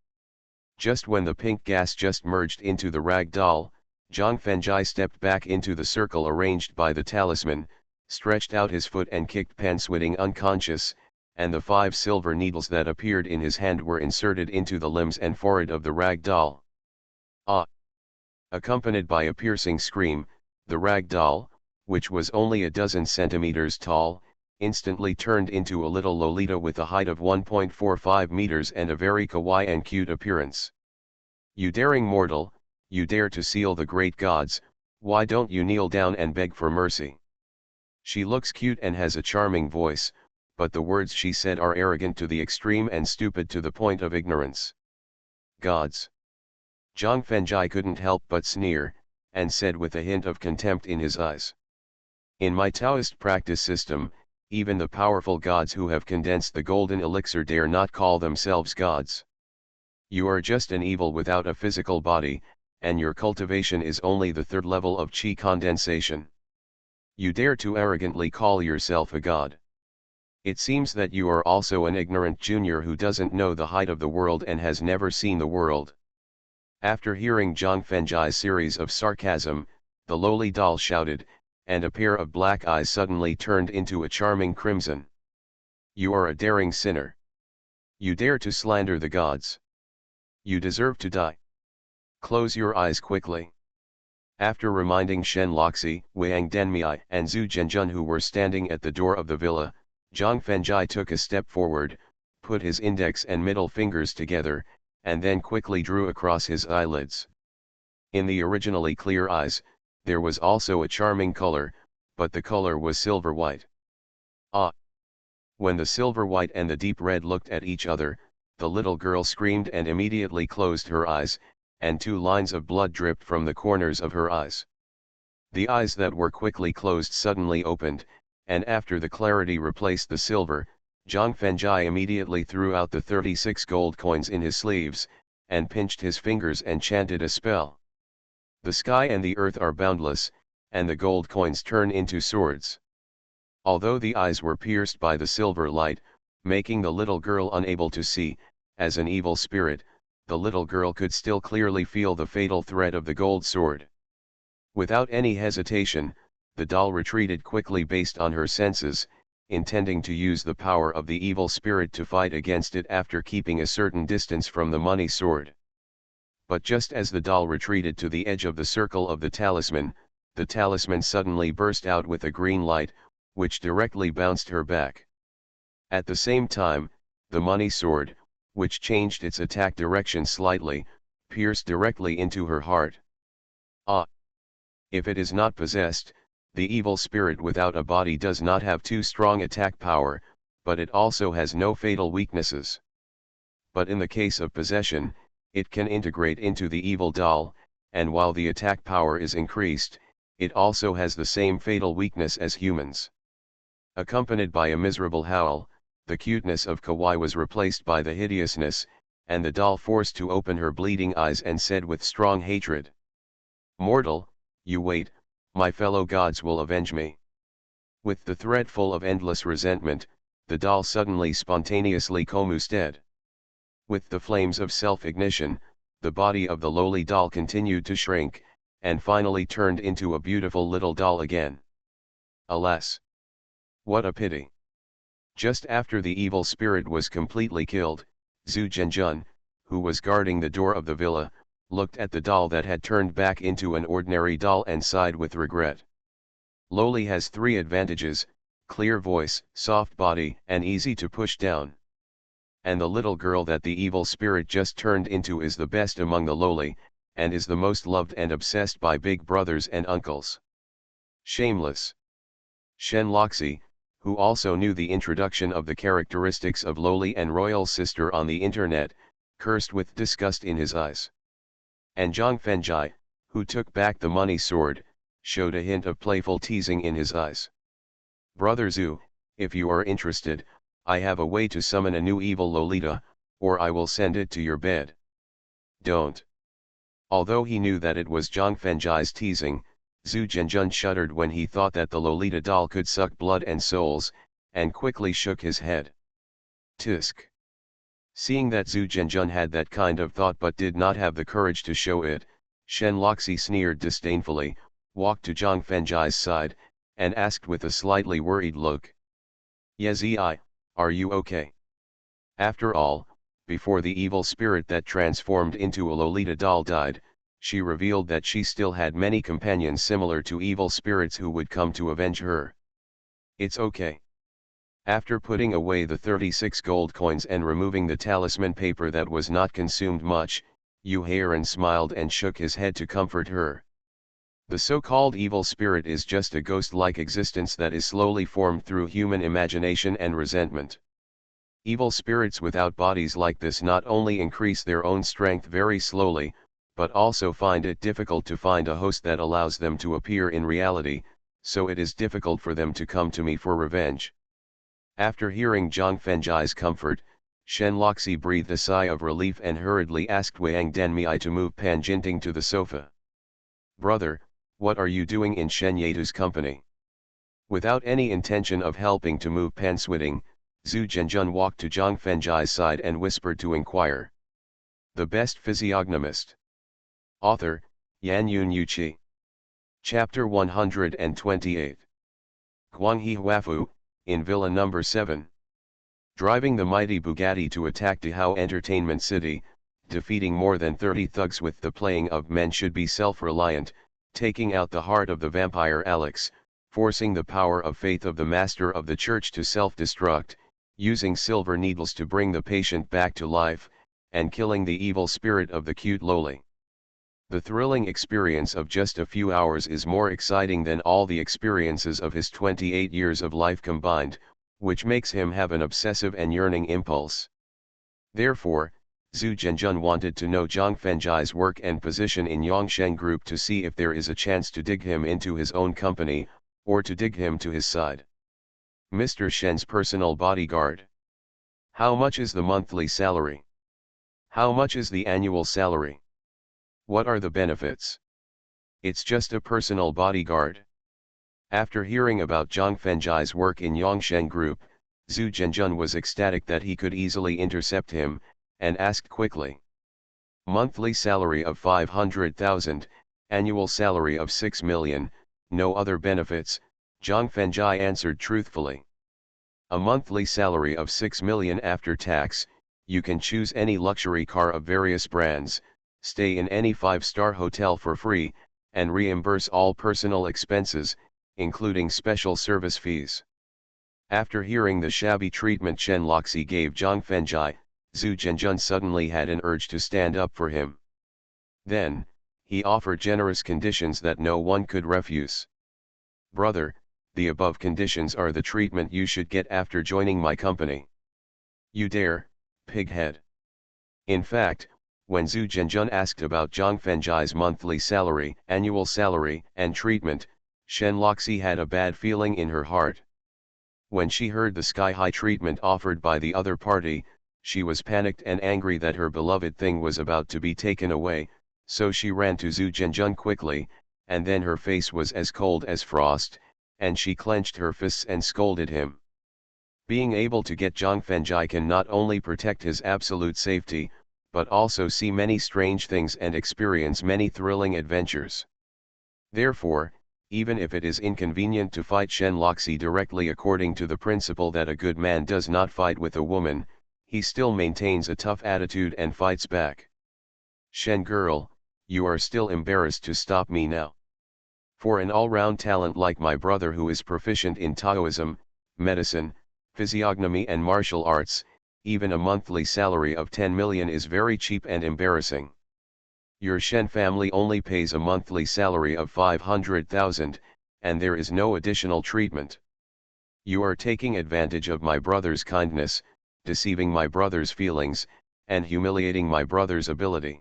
Just when the pink gas just merged into the rag doll, Zhang Fengjai stepped back into the circle arranged by the talisman, stretched out his foot and kicked Panswitting unconscious, and the 5 silver needles that appeared in his hand were inserted into the limbs and forehead of the rag doll. Ah! Accompanied by a piercing scream, the rag doll, which was only a dozen centimeters tall, instantly turned into a little Lolita with a height of 1.45 meters and a very kawaii and cute appearance. You daring mortal, you dare to seal the great gods, why don't you kneel down and beg for mercy? She looks cute and has a charming voice, but the words she said are arrogant to the extreme and stupid to the point of ignorance. Gods. Zhang Fengjai couldn't help but sneer, and said with a hint of contempt in his eyes. In my Taoist practice system, even the powerful gods who have condensed the golden elixir dare not call themselves gods. You are just an evil without a physical body, and your cultivation is only the 3rd level of qi condensation. You dare to arrogantly call yourself a god. It seems that you are also an ignorant junior who doesn't know the height of the world and has never seen the world. After hearing Zhang Fengjai's series of sarcasm, the lowly doll shouted, and a pair of black eyes suddenly turned into a charming crimson. You are a daring sinner. You dare to slander the gods. You deserve to die. Close your eyes quickly. After reminding Shen Loxi, Wang Denmei, and Zhu Zhenjun who were standing at the door of the villa, Zhang Fengjai took a step forward, put his index and middle fingers together, and then quickly drew across his eyelids. In the originally clear eyes, there was also a charming color, but the color was silver white. Ah! When the silver white and the deep red looked at each other, the little girl screamed and immediately closed her eyes, and 2 lines of blood dripped from the corners of her eyes. The eyes that were quickly closed suddenly opened, and after the clarity replaced the silver, Zhang Fengjai immediately threw out the 36 gold coins in his sleeves, and pinched his fingers and chanted a spell. The sky and the earth are boundless, and the gold coins turn into swords. Although the eyes were pierced by the silver light, making the little girl unable to see, as an evil spirit, the little girl could still clearly feel the fatal threat of the gold sword. Without any hesitation, the doll retreated quickly based on her senses, intending to use the power of the evil spirit to fight against it after keeping a certain distance from the money sword. But just as the doll retreated to the edge of the circle of the talisman suddenly burst out with a green light, which directly bounced her back. At the same time, the money sword, which changed its attack direction slightly, pierced directly into her heart. Ah! If it is not possessed, the evil spirit without a body does not have too strong attack power, but it also has no fatal weaknesses. But in the case of possession, it can integrate into the evil doll, and while the attack power is increased, it also has the same fatal weakness as humans. Accompanied by a miserable howl, the cuteness of Kawaii was replaced by the hideousness, and the doll forced to open her bleeding eyes and said with strong hatred, "Mortal, you wait, my fellow gods will avenge me." With the threat full of endless resentment, the doll suddenly spontaneously combusted. With the flames of self-ignition, the body of the lowly doll continued to shrink, and finally turned into a beautiful little doll again. Alas! What a pity! Just after the evil spirit was completely killed, Zhu Zhenjun, who was guarding the door of the villa, looked at the doll that had turned back into an ordinary doll and sighed with regret. Lowly has 3 advantages: clear voice, soft body, and easy to push down. And the little girl that the evil spirit just turned into is the best among the lowly, and is the most loved and obsessed by big brothers and uncles. Shameless. Shen Loxi, who also knew the introduction of the characteristics of lowly and royal sister on the internet, cursed with disgust in his eyes. And Zhang Fengjai, who took back the money sword, showed a hint of playful teasing in his eyes. "Brother Zhu, if you are interested, I have a way to summon a new evil Lolita, or I will send it to your bed." "Don't." Although he knew that it was Zhang Fengjai's teasing, Zhu Zhenjun shuddered when he thought that the Lolita doll could suck blood and souls, and quickly shook his head. Tisk. Seeing that Zhu Zhenjun had that kind of thought but did not have the courage to show it, Shen Loxi sneered disdainfully, walked to Zhang Fengjai's side, and asked with a slightly worried look, "Yezi, are you okay?" After all, before the evil spirit that transformed into a Lolita doll died, she revealed that she still had many companions similar to evil spirits who would come to avenge her. "It's okay." After putting away the 36 gold coins and removing the talisman paper that was not consumed much, Yu Heiran smiled and shook his head to comfort her. The so-called evil spirit is just a ghost-like existence that is slowly formed through human imagination and resentment. Evil spirits without bodies like this not only increase their own strength very slowly, but also find it difficult to find a host that allows them to appear in reality, so it is difficult for them to come to me for revenge. After hearing Zhang Fengjai's comfort, Shen Loxi breathed a sigh of relief and hurriedly asked Wang Denmei to move Pan Jinting to the sofa. "Brother, what are you doing in Shen Yetu's company?" Without any intention of helping to move Pan Switing, Zhu Zhenjun walked to Zhang Fengjai's side and whispered to inquire. The Best Physiognomist. Author, Yan Yun Yuqi. Chapter 128. Guanghe Huafu, in Villa Number 7. Driving the mighty Bugatti to attack Dahao Entertainment City, defeating more than 30 thugs with the playing of men should be self-reliant, taking out the heart of the vampire Alex, forcing the power of faith of the master of the church to self-destruct, using silver needles to bring the patient back to life, and killing the evil spirit of the cute lowly. The thrilling experience of just a few hours is more exciting than all the experiences of his 28 years of life combined, which makes him have an obsessive and yearning impulse. Therefore, Zhu Zhenjun wanted to know Zhang Fengjai's work and position in Yongsheng Group to see if there is a chance to dig him into his own company, or to dig him to his side. Mr. Shen's personal bodyguard. How much is the monthly salary? How much is the annual salary? What are the benefits? It's just a personal bodyguard. After hearing about Zhang Fengjai's work in Yongsheng Group, Zhu Zhenjun was ecstatic that he could easily intercept him, and asked quickly. Monthly salary of 500,000, annual salary of 6 million, no other benefits, Zhang Fengjai answered truthfully. A monthly salary of 6 million after tax, you can choose any luxury car of various brands, stay in any 5-star hotel for free, and reimburse all personal expenses, including special service fees. After hearing the shabby treatment Shen Loxi gave Zhang Fengjai, Zhu Zhenjun suddenly had an urge to stand up for him. Then, he offered generous conditions that no one could refuse. "Brother, the above conditions are the treatment you should get after joining my company." "You dare, pighead." In fact, when Zhu Zhenjun asked about Zhang Fengjai's monthly salary, annual salary, and treatment, Shen Loxi had a bad feeling in her heart. When she heard the sky-high treatment offered by the other party, She was panicked and angry that her beloved thing was about to be taken away, so she ran to Zhu Zhenjun quickly, and then her face was as cold as frost, and she clenched her fists and scolded him. Being able to get Zhang Fengjai can not only protect his absolute safety, but also see many strange things and experience many thrilling adventures. Therefore, even if it is inconvenient to fight Shen Loxi directly according to the principle that a good man does not fight with a woman, he still maintains a tough attitude and fights back. Shen girl, you are still embarrassed to stop me now. For an all-round talent like my brother who is proficient in Taoism, medicine, physiognomy and martial arts, even a monthly salary of 10 million is very cheap and embarrassing. Your Shen family only pays a monthly salary of 500,000, and there is no additional treatment. You are taking advantage of my brother's kindness, deceiving my brother's feelings, and humiliating my brother's ability.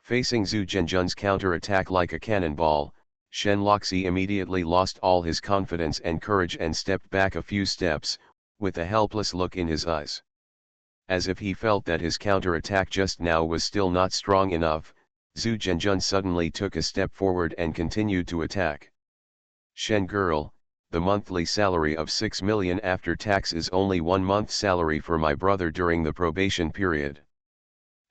Facing Zhu Zhenjun's counter-attack like a cannonball, Shen Loxi immediately lost all his confidence and courage and stepped back a few steps, with a helpless look in his eyes. As if he felt that his counter-attack just now was still not strong enough, Zhu Zhenjun suddenly took a step forward and continued to attack. Shen girl, the monthly salary of 6 million after tax is only 1 month's salary for my brother during the probation period.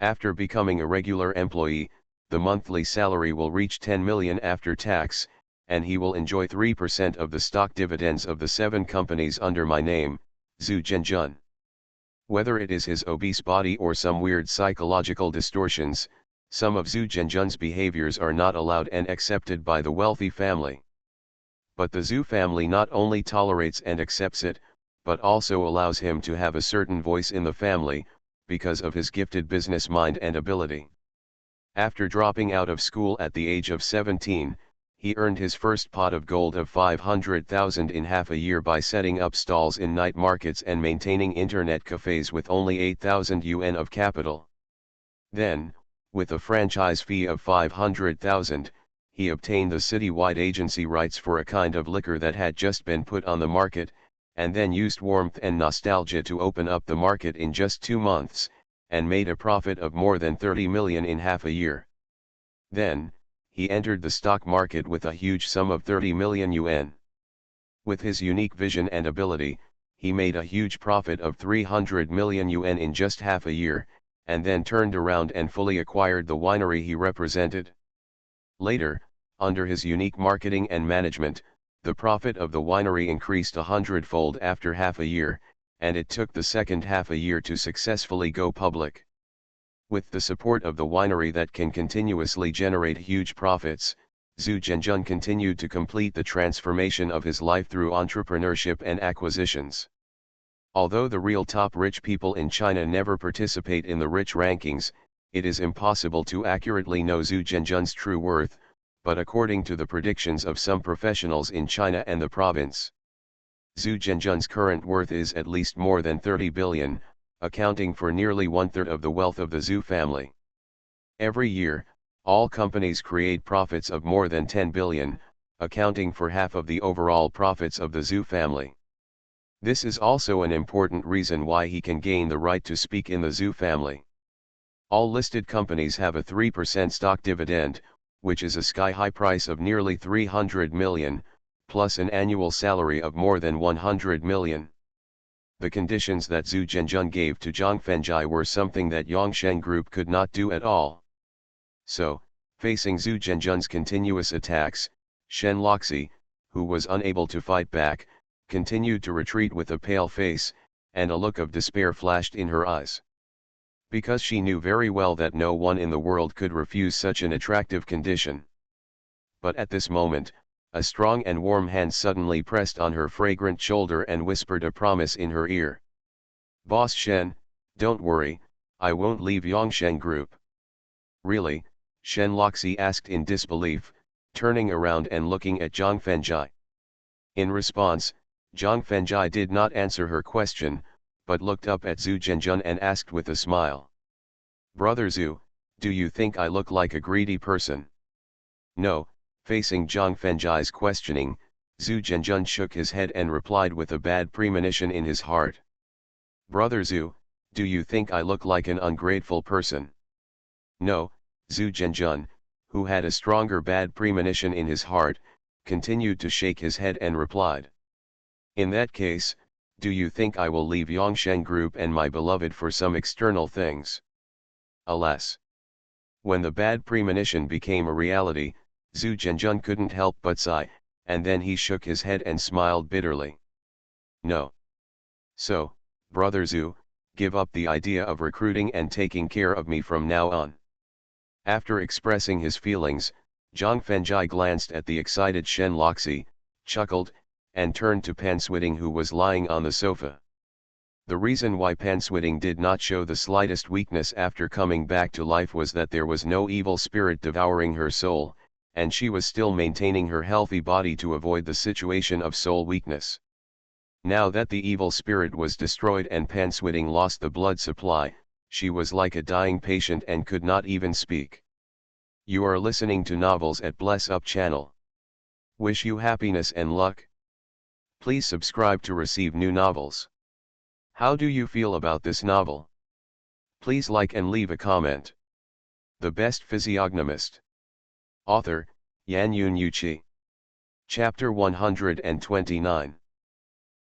After becoming a regular employee, the monthly salary will reach 10 million after tax, and he will enjoy 3% of the stock dividends of the 7 companies under my name, Zhu Zhenjun. Whether it is his obese body or some weird psychological distortions, some of Zhu Zhenjun's behaviors are not allowed and accepted by the wealthy family. But the Zhu family not only tolerates and accepts it, but also allows him to have a certain voice in the family, because of his gifted business mind and ability. After dropping out of school at the age of 17, he earned his first pot of gold of 500,000 in half a year by setting up stalls in night markets and maintaining internet cafes with only 8,000 yuan of capital. Then, with a franchise fee of 500,000, he obtained the city-wide agency rights for a kind of liquor that had just been put on the market, and then used warmth and nostalgia to open up the market in just 2 months, and made a profit of more than 30 million in half a year. Then, he entered the stock market with a huge sum of 30 million yuan. With his unique vision and ability, he made a huge profit of 300 million yuan in just half a year, and then turned around and fully acquired the winery he represented. Later, under his unique marketing and management, the profit of the winery increased 100-fold after half a year, and it took the second half a year to successfully go public. With the support of the winery that can continuously generate huge profits, Zhu Zhenjun continued to complete the transformation of his life through entrepreneurship and acquisitions. Although the real top rich people in China never participate in the rich rankings, it is impossible to accurately know Zhu Zhenjun's true worth, but according to the predictions of some professionals in China and the province, Zhu Zhenjun's current worth is at least more than 30 billion, accounting for nearly 1/3 of the wealth of the Zhu family. Every year, all companies create profits of more than 10 billion, accounting for half of the overall profits of the Zhu family. This is also an important reason why he can gain the right to speak in the Zhu family. All listed companies have a 3% stock dividend, which is a sky-high price of nearly 300 million, plus an annual salary of more than 100 million. The conditions that Zhu Zhenjun gave to Zhang Fengjai were something that Yongsheng Group could not do at all. So, facing Zhu Zhenjun's continuous attacks, Shen Loxi, who was unable to fight back, continued to retreat with a pale face, and a look of despair flashed in her eyes. Because she knew very well that no one in the world could refuse such an attractive condition. But at this moment, a strong and warm hand suddenly pressed on her fragrant shoulder and whispered a promise in her ear. "Boss Shen, don't worry, I won't leave Yongsheng Group." "Really?" Shen Loxi asked in disbelief, turning around and looking at Zhang Fengjai. In response, Zhang Fengjai did not answer her question, but looked up at Zhu Zhenjun and asked with a smile. "Brother Zhu, do you think I look like a greedy person?" "No." Facing Zhang Fengjai's questioning, Zhu Zhenjun shook his head and replied with a bad premonition in his heart. "Brother Zhu, Do you think I look like an ungrateful person? No, Zhu Zhenjun, who had a stronger bad premonition in his heart, continued to shake his head and replied. In that case, do you think I will leave Yongsheng Group and my beloved for some external things? Alas! When the bad premonition became a reality, Zhu Zhenjun couldn't help but sigh, and then he shook his head and smiled bitterly. No. So, brother Zhu, give up the idea of recruiting and taking care of me from now on. After expressing his feelings, Zhang Fengjai glanced at the excited Shen Loxi, chuckled, and turned to Pan Switting, who was lying on the sofa. The reason why Pan Switting did not show the slightest weakness after coming back to life was that there was no evil spirit devouring her soul, and she was still maintaining her healthy body to avoid the situation of soul weakness. Now that the evil spirit was destroyed and Pan Switting lost the blood supply, she was like a dying patient and could not even speak. You are listening to Novels at Bless Up channel. Wish you happiness and luck. Please subscribe to receive new novels. How do you feel about this novel? Please like and leave a comment. The Best Physiognomist. Author, Yan Yun Yuqi. Chapter 129.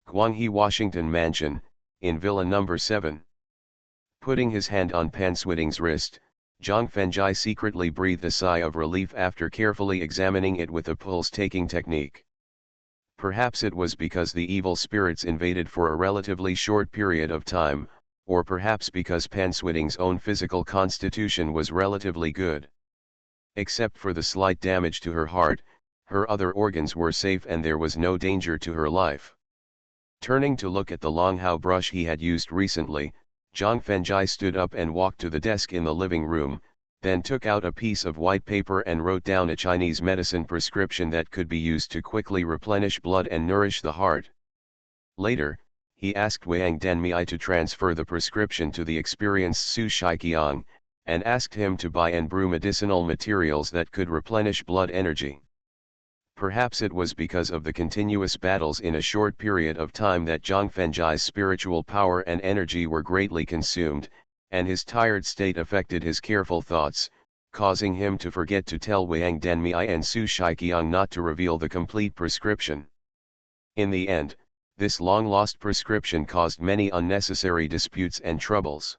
Guanghe Washington Mansion, in Villa Number 7. Putting his hand on Pan Switting's wrist, Zhang Fengjai secretly breathed a sigh of relief after carefully examining it with a pulse-taking technique. Perhaps it was because the evil spirits invaded for a relatively short period of time, or perhaps because Pan Switting's own physical constitution was relatively good. Except for the slight damage to her heart, her other organs were safe and there was no danger to her life. Turning to look at the Longhao brush he had used recently, Zhang Fengjai stood up and walked to the desk in the living room, then took out a piece of white paper and wrote down a Chinese medicine prescription that could be used to quickly replenish blood and nourish the heart. Later, he asked Wang Denmei to transfer the prescription to the experienced Su Shiqiang, and asked him to buy and brew medicinal materials that could replenish blood energy. Perhaps it was because of the continuous battles in a short period of time that Zhang Fengjai's spiritual power and energy were greatly consumed, and his tired state affected his careful thoughts, causing him to forget to tell Wang Denmei and Su Shiqiang not to reveal the complete prescription. In the end, this long-lost prescription caused many unnecessary disputes and troubles.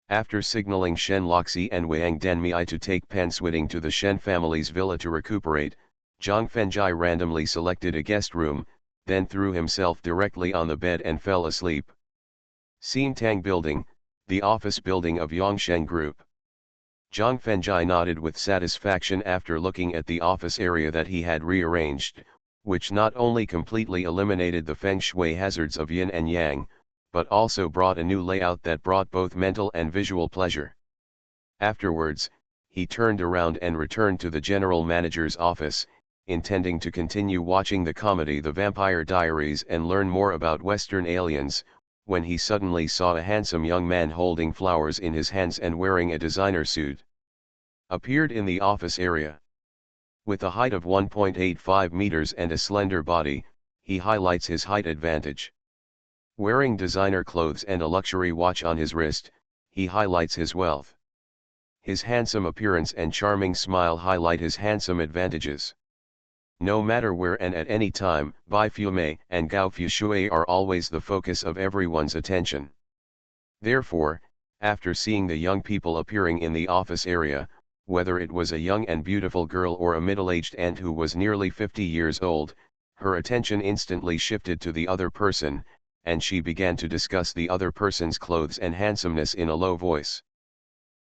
After signaling Shen Loxi and Wang Denmei to take Pan Switting to the Shen family's villa to recuperate, Zhang Fengjai randomly selected a guest room, then threw himself directly on the bed and fell asleep. Xintang Building, the office building of Yongsheng Group. Zhang Fengjai nodded with satisfaction after looking at the office area that he had rearranged, which not only completely eliminated the feng shui hazards of yin and yang, but also brought a new layout that brought both mental and visual pleasure. Afterwards, he turned around and returned to the general manager's office, intending to continue watching the comedy The Vampire Diaries and learn more about Western aliens, when he suddenly saw a handsome young man holding flowers in his hands and wearing a designer suit. Appeared in the office area. With a height of 1.85 meters and a slender body, he highlights his height advantage. Wearing designer clothes and a luxury watch on his wrist, he highlights his wealth. His handsome appearance and charming smile highlight his handsome advantages. No matter where and at any time, Bai Fume and Gao Fushui are always the focus of everyone's attention. Therefore, after seeing the young people appearing in the office area, whether it was a young and beautiful girl or a middle-aged aunt who was nearly 50 years old, her attention instantly shifted to the other person, and she began to discuss the other person's clothes and handsomeness in a low voice.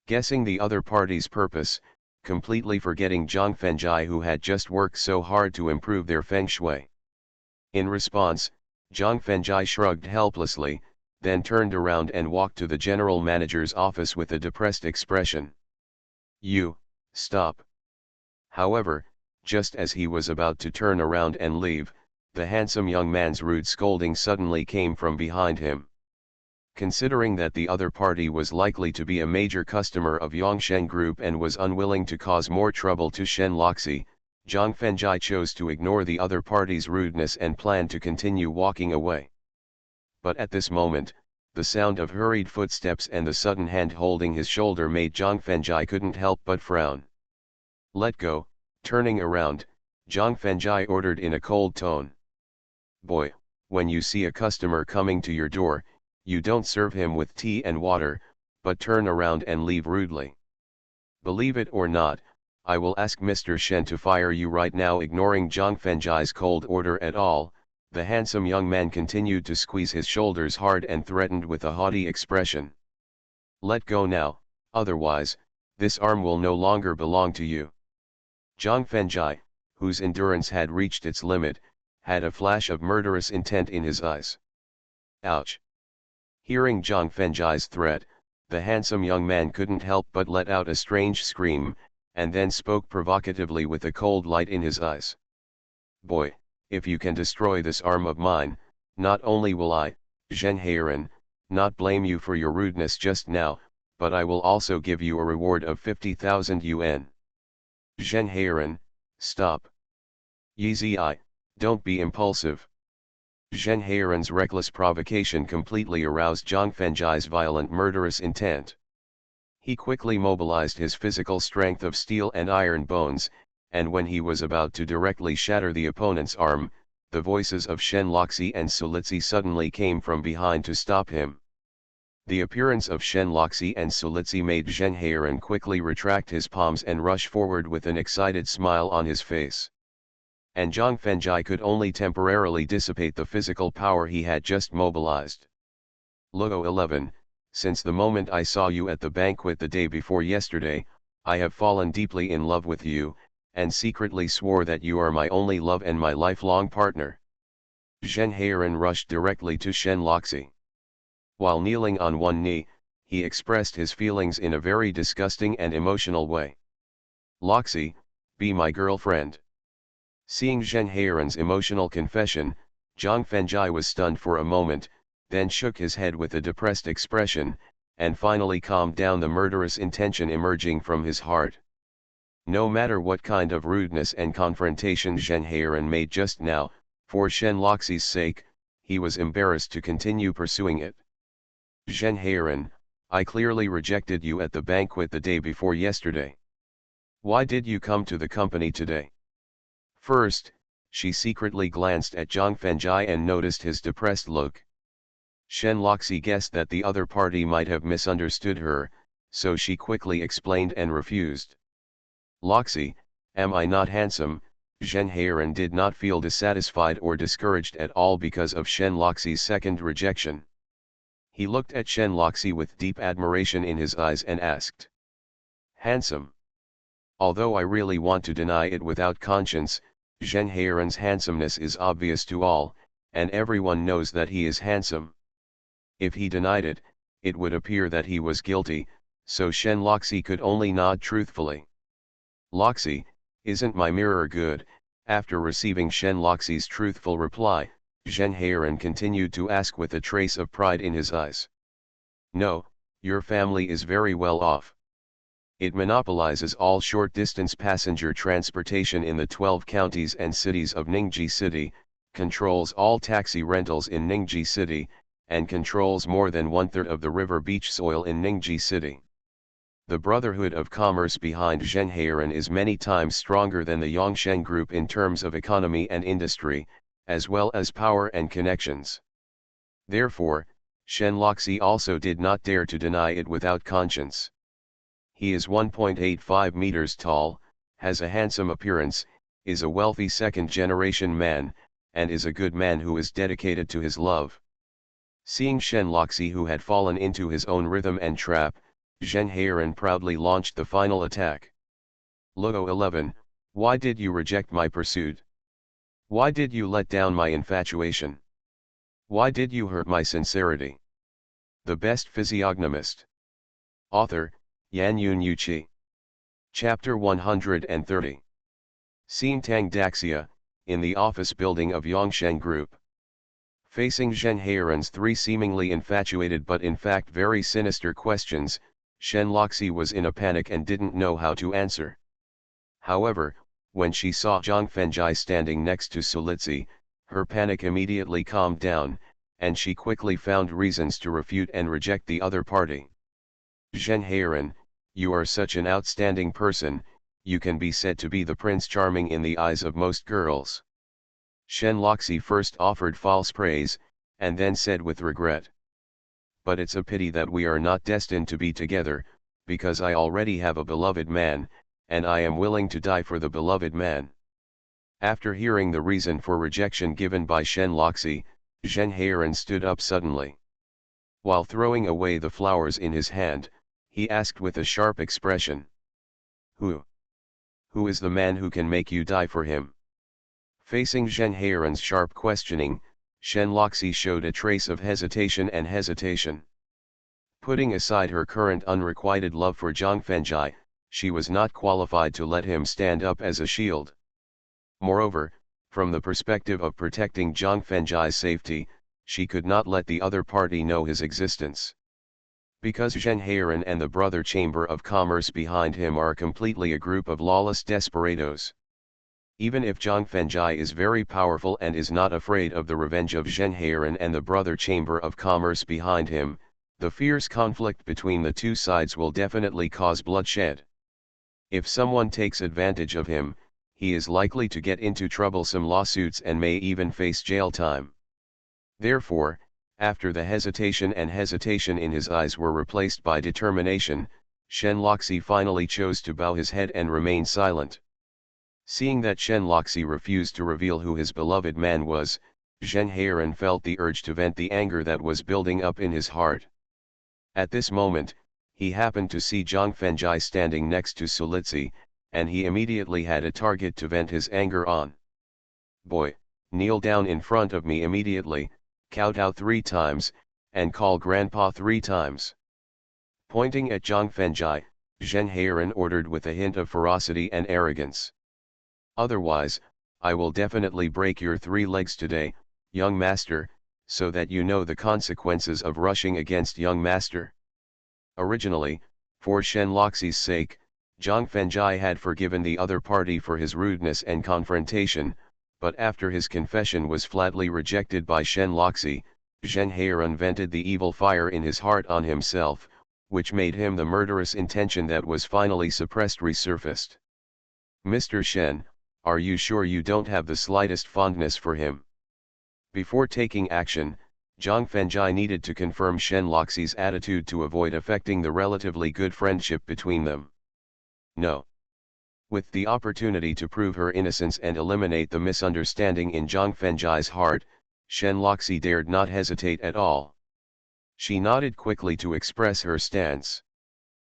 Guessing the other party's purpose, completely forgetting Zhang Fengjai who had just worked so hard to improve their feng shui. In response, Zhang Fengjai shrugged helplessly, then turned around and walked to the general manager's office with a depressed expression. "You, stop." However, just as he was about to turn around and leave, the handsome young man's rude scolding suddenly came from behind him. Considering that the other party was likely to be a major customer of Yongsheng Group and was unwilling to cause more trouble to Shen Loxi, Zhang Fengjai chose to ignore the other party's rudeness and planned to continue walking away. But at this moment, The sound of hurried footsteps and the sudden hand holding his shoulder made Zhang Fengjai couldn't help but frown. "Let go." Turning around, Zhang Fengjai ordered in a cold tone. "Boy, when you see a customer coming to your door, you don't serve him with tea and water, but turn around and leave rudely. Believe it or not, I will ask Mr. Shen to fire you right now." Ignoring Zhang Fengjai's cold order at all, the handsome young man continued to squeeze his shoulders hard and threatened with a haughty expression. "Let go now, otherwise, this arm will no longer belong to you." Zhang Fengjai, whose endurance had reached its limit, had a flash of murderous intent in his eyes. Ouch! Hearing Zhang Fengjai's threat, the handsome young man couldn't help but let out a strange scream, and then spoke provocatively with a cold light in his eyes. "Boy, if you can destroy this arm of mine, not only will I, Zhen Heiran, not blame you for your rudeness just now, but I will also give you a reward of 50,000 yuan. Zhen Heiran, stop. Yizi, don't be impulsive." Zhen Heiran's reckless provocation completely aroused Zhang Fengjai's violent murderous intent. He quickly mobilized his physical strength of steel and iron bones, and when he was about to directly shatter the opponent's arm, the voices of Shen Loxi and Sulitzi suddenly came from behind to stop him. The appearance of Shen Loxi and Sulitzi made Zhen Heiran quickly retract his palms and rush forward with an excited smile on his face. And Zhang Fengjai could only temporarily dissipate the physical power he had just mobilized. Luo 11, since the moment I saw you at the banquet the day before yesterday, I have fallen deeply in love with you, and secretly swore that you are my only love and my lifelong partner. Zhen Heiran rushed directly to Shen Loxi. While kneeling on one knee, he expressed his feelings in a very disgusting and emotional way. "Loxi, be my girlfriend." Seeing Zhen Heiran's emotional confession, Zhang Fengjai was stunned for a moment, then shook his head with a depressed expression, and finally calmed down the murderous intention emerging from his heart. No matter what kind of rudeness and confrontation Zhen Heiran made just now, for Shen Loxi's sake, he was embarrassed to continue pursuing it. "Zhen Heiran, I clearly rejected you at the banquet the day before yesterday. Why did you come to the company today?" First, she secretly glanced at Zhang Fengjai and noticed his depressed look. Shen Loxi guessed that the other party might have misunderstood her, so she quickly explained and refused. "Loxi, am I not handsome?" Zhen Heiran did not feel dissatisfied or discouraged at all because of Shen Loxi's second rejection. He looked at Shen Loxi with deep admiration in his eyes and asked. "Handsome? Although I really want to deny it without conscience, Zhen Heiran's handsomeness is obvious to all, and everyone knows that he is handsome. If he denied it, it would appear that he was guilty, so Shen Loxi could only nod truthfully. "Loxi, isn't my mirror good?" After receiving Shen Loxi's truthful reply, Zhen Heiran continued to ask with a trace of pride in his eyes. "No, your family is very well off. It monopolizes all short-distance passenger transportation in the 12 counties and cities of Ningji City, controls all taxi rentals in Ningji City, and controls more than one-third of the river beach soil in Ningji City. The brotherhood of commerce behind Zhen Heiran is many times stronger than the Yongsheng Group in terms of economy and industry, as well as power and connections. Therefore, Shen Loxi also did not dare to deny it without conscience. He is 1.85 meters tall, has a handsome appearance, is a wealthy second-generation man, and is a good man who is dedicated to his love." Seeing Shen Loxi, who had fallen into his own rhythm and trap, Zhen Heiran proudly launched the final attack. "Luo 11, why did you reject my pursuit? Why did you let down my infatuation? Why did you hurt my sincerity?" The Best Physiognomist. Author, Yan Yun Yuqi. Chapter 130. Xintang Daxia, in the office building of Yongsheng Group. Facing Zhen Heiran's three seemingly infatuated but in fact very sinister questions, Shen Loxi was in a panic and didn't know how to answer. However, when she saw Zhang Fengjai standing next to Sulitzi, her panic immediately calmed down, and she quickly found reasons to refute and reject the other party. Zhen Heiran, you are such an outstanding person, you can be said to be the Prince Charming in the eyes of most girls. Shen Loxi first offered false praise, and then said with regret. But it's a pity that we are not destined to be together, because I already have a beloved man, and I am willing to die for the beloved man. After hearing the reason for rejection given by Shen Loxi, Zhen Heiran stood up suddenly. While throwing away the flowers in his hand, he asked with a sharp expression. Who is the man who can make you die for him? Facing Zhen Heiran's sharp questioning, Shen Loxi showed a trace of hesitation. Putting aside her current unrequited love for Zhang Fengjai, she was not qualified to let him stand up as a shield. Moreover, from the perspective of protecting Zhang Fengjai's safety, she could not let the other party know his existence. Because Zhen Heiran and the Brother Chamber of Commerce behind him are completely a group of lawless desperados. Even if Zhang Fengjai is very powerful and is not afraid of the revenge of Zhen Heiran and the Brother Chamber of Commerce behind him, the fierce conflict between the two sides will definitely cause bloodshed. If someone takes advantage of him, he is likely to get into troublesome lawsuits and may even face jail time. Therefore, after the hesitation in his eyes were replaced by determination, Shen Loxi finally chose to bow his head and remain silent. Seeing that Shen Loxi refused to reveal who his beloved man was, Zhen Heiran felt the urge to vent the anger that was building up in his heart. At this moment, he happened to see Zhang Fengjai standing next to Sulitzi, and he immediately had a target to vent his anger on. Boy, kneel down in front of me immediately, kowtow 3 times, and call Grandpa 3 times. Pointing at Zhang Fengjai, Zhen Heiran ordered with a hint of ferocity and arrogance. Otherwise, I will definitely break your 3 legs today, young master, so that you know the consequences of rushing against young master. Originally, for Shen Loxi's sake, Zhang Fengjai had forgiven the other party for his rudeness and confrontation, but after his confession was flatly rejected by Shen Loxi, Zhen Heiran vented the evil fire in his heart on himself, which made him the murderous intention that was finally suppressed resurfaced. Mr. Shen, are you sure you don't have the slightest fondness for him? Before taking action, Zhang Fengjai needed to confirm Shen Loxi's attitude to avoid affecting the relatively good friendship between them. No. With the opportunity to prove her innocence and eliminate the misunderstanding in Zhang Fengjai's heart, Shen Loxi dared not hesitate at all. She nodded quickly to express her stance.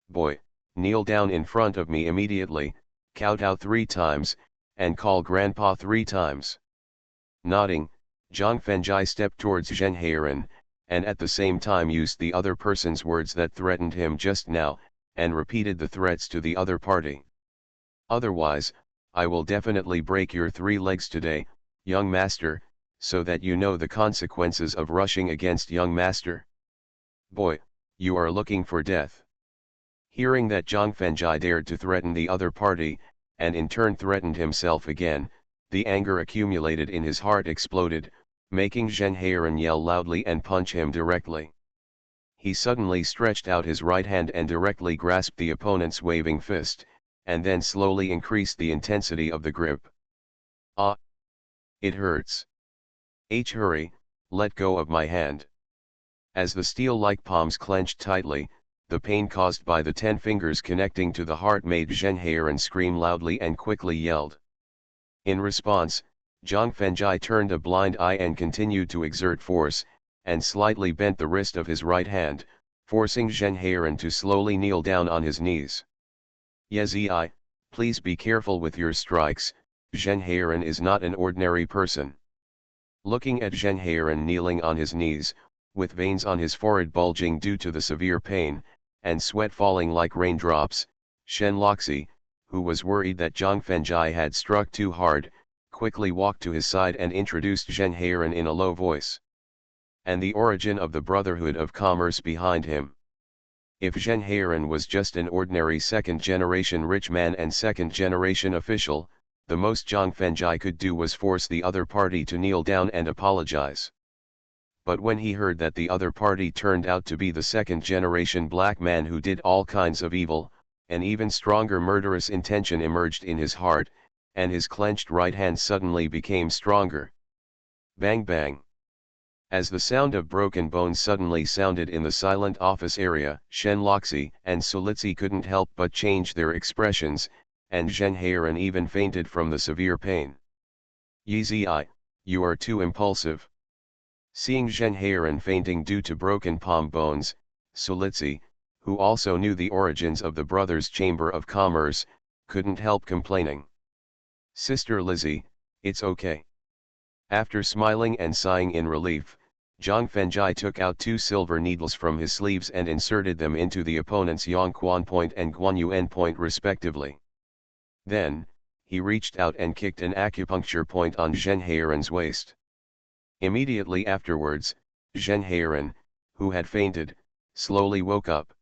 Boy, kneel down in front of me immediately, kowtow 3 times, and call Grandpa 3 times. Nodding, Zhang Fengjai stepped towards Zhen Heiran, and at the same time used the other person's words that threatened him just now, and repeated the threats to the other party. Otherwise, I will definitely break your 3 legs today, young master, so that you know the consequences of rushing against young master. Boy, you are looking for death. Hearing that Zhang Fengjai dared to threaten the other party, and in turn threatened himself again, the anger accumulated in his heart exploded, making Zhen Heiran yell loudly and punch him directly. He suddenly stretched out his right hand and directly grasped the opponent's waving fist, and then slowly increased the intensity of the grip. Ah! It hurts. Hurry, let go of my hand. As the steel-like palms clenched tightly, the pain caused by the 10 fingers connecting to the heart made Zhen Heiran scream loudly and quickly yelled. In response, Zhang Fengjai turned a blind eye and continued to exert force, and slightly bent the wrist of his right hand, forcing Zhen Heiran to slowly kneel down on his knees. Yezi, please be careful with your strikes, Zhen Heiran is not an ordinary person. Looking at Zhen Heiran kneeling on his knees, with veins on his forehead bulging due to the severe pain, and sweat falling like raindrops, Shen Loxi, who was worried that Zhang Fengjai had struck too hard, quickly walked to his side and introduced Zhen Heiran in a low voice. And the origin of the Brotherhood of Commerce behind him. If Zhen Heiran was just an ordinary second-generation rich man and second-generation official, the most Zhang Fengjai could do was force the other party to kneel down and apologize. but when he heard that the other party turned out to be the second-generation black man who did all kinds of evil, an even stronger murderous intention emerged in his heart, and his clenched right hand suddenly became stronger. Bang bang. As the sound of broken bones suddenly sounded in the silent office area, Shenloxi and Solitsi couldn't help but change their expressions, and Zhenheiren even fainted from the severe pain. Yi, you are too impulsive. Seeing Zhenheiren fainting due to broken palm bones, Solitsi, who also knew the origins of the brothers' Chamber of Commerce, couldn't help complaining. Sister Lizzie, it's okay. After smiling and sighing in relief, Zhang Fengjai took out 2 silver needles from his sleeves and inserted them into the opponent's Yongquan point and Guanyuan point respectively. Then, he reached out and kicked an acupuncture point on Zhenheiren's waist. Immediately afterwards, Zhenheiren, who had fainted, slowly woke up.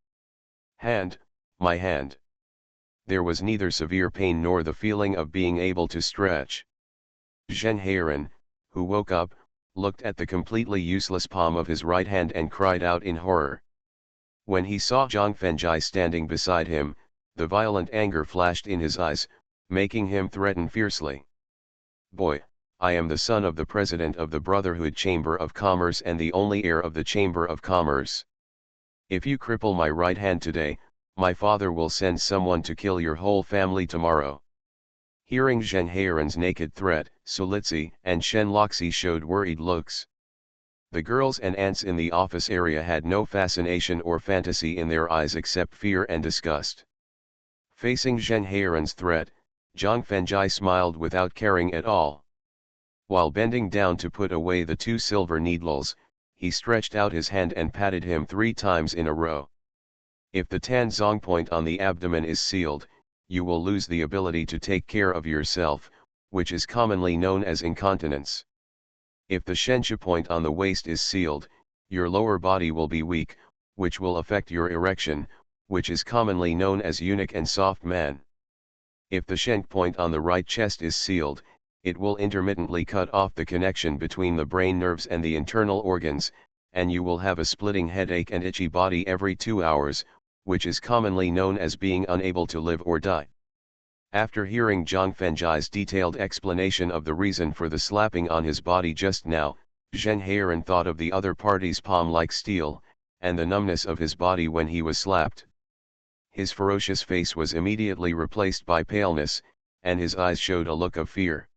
Hand, my hand. There was neither severe pain nor the feeling of being able to stretch. Zhenheiren, who woke up, looked at the completely useless palm of his right hand and cried out in horror. When he saw Zhang Fengjai standing beside him, the violent anger flashed in his eyes, making him threaten fiercely. Boy, I am the son of the president of the Brotherhood Chamber of Commerce and the only heir of the Chamber of Commerce. If you cripple my right hand today, my father will send someone to kill your whole family tomorrow. Hearing Zhenheiren's naked threat, Solitsi and Shenloxi showed worried looks. The girls and ants in the office area had no fascination or fantasy in their eyes except fear and disgust. Facing Zhenheiren's threat, Zhang Fengjai smiled without caring at all. While bending down to put away the 2 silver needles, he stretched out his hand and patted him 3 times in a row. If the Tanzong point on the abdomen is sealed, you will lose the ability to take care of yourself, which is commonly known as incontinence. If the Shenchi point on the waist is sealed, your lower body will be weak, which will affect your erection, which is commonly known as eunuch and soft man. If the Shenk point on the right chest is sealed, it will intermittently cut off the connection between the brain nerves and the internal organs, and you will have a splitting headache and itchy body every 2 hours, which is commonly known as being unable to live or die. After hearing Zhang Fengjai's detailed explanation of the reason for the slapping on his body just now, Zhenheiren thought of the other party's palm like steel, and the numbness of his body when he was slapped. His ferocious face was immediately replaced by paleness, and his eyes showed a look of fear.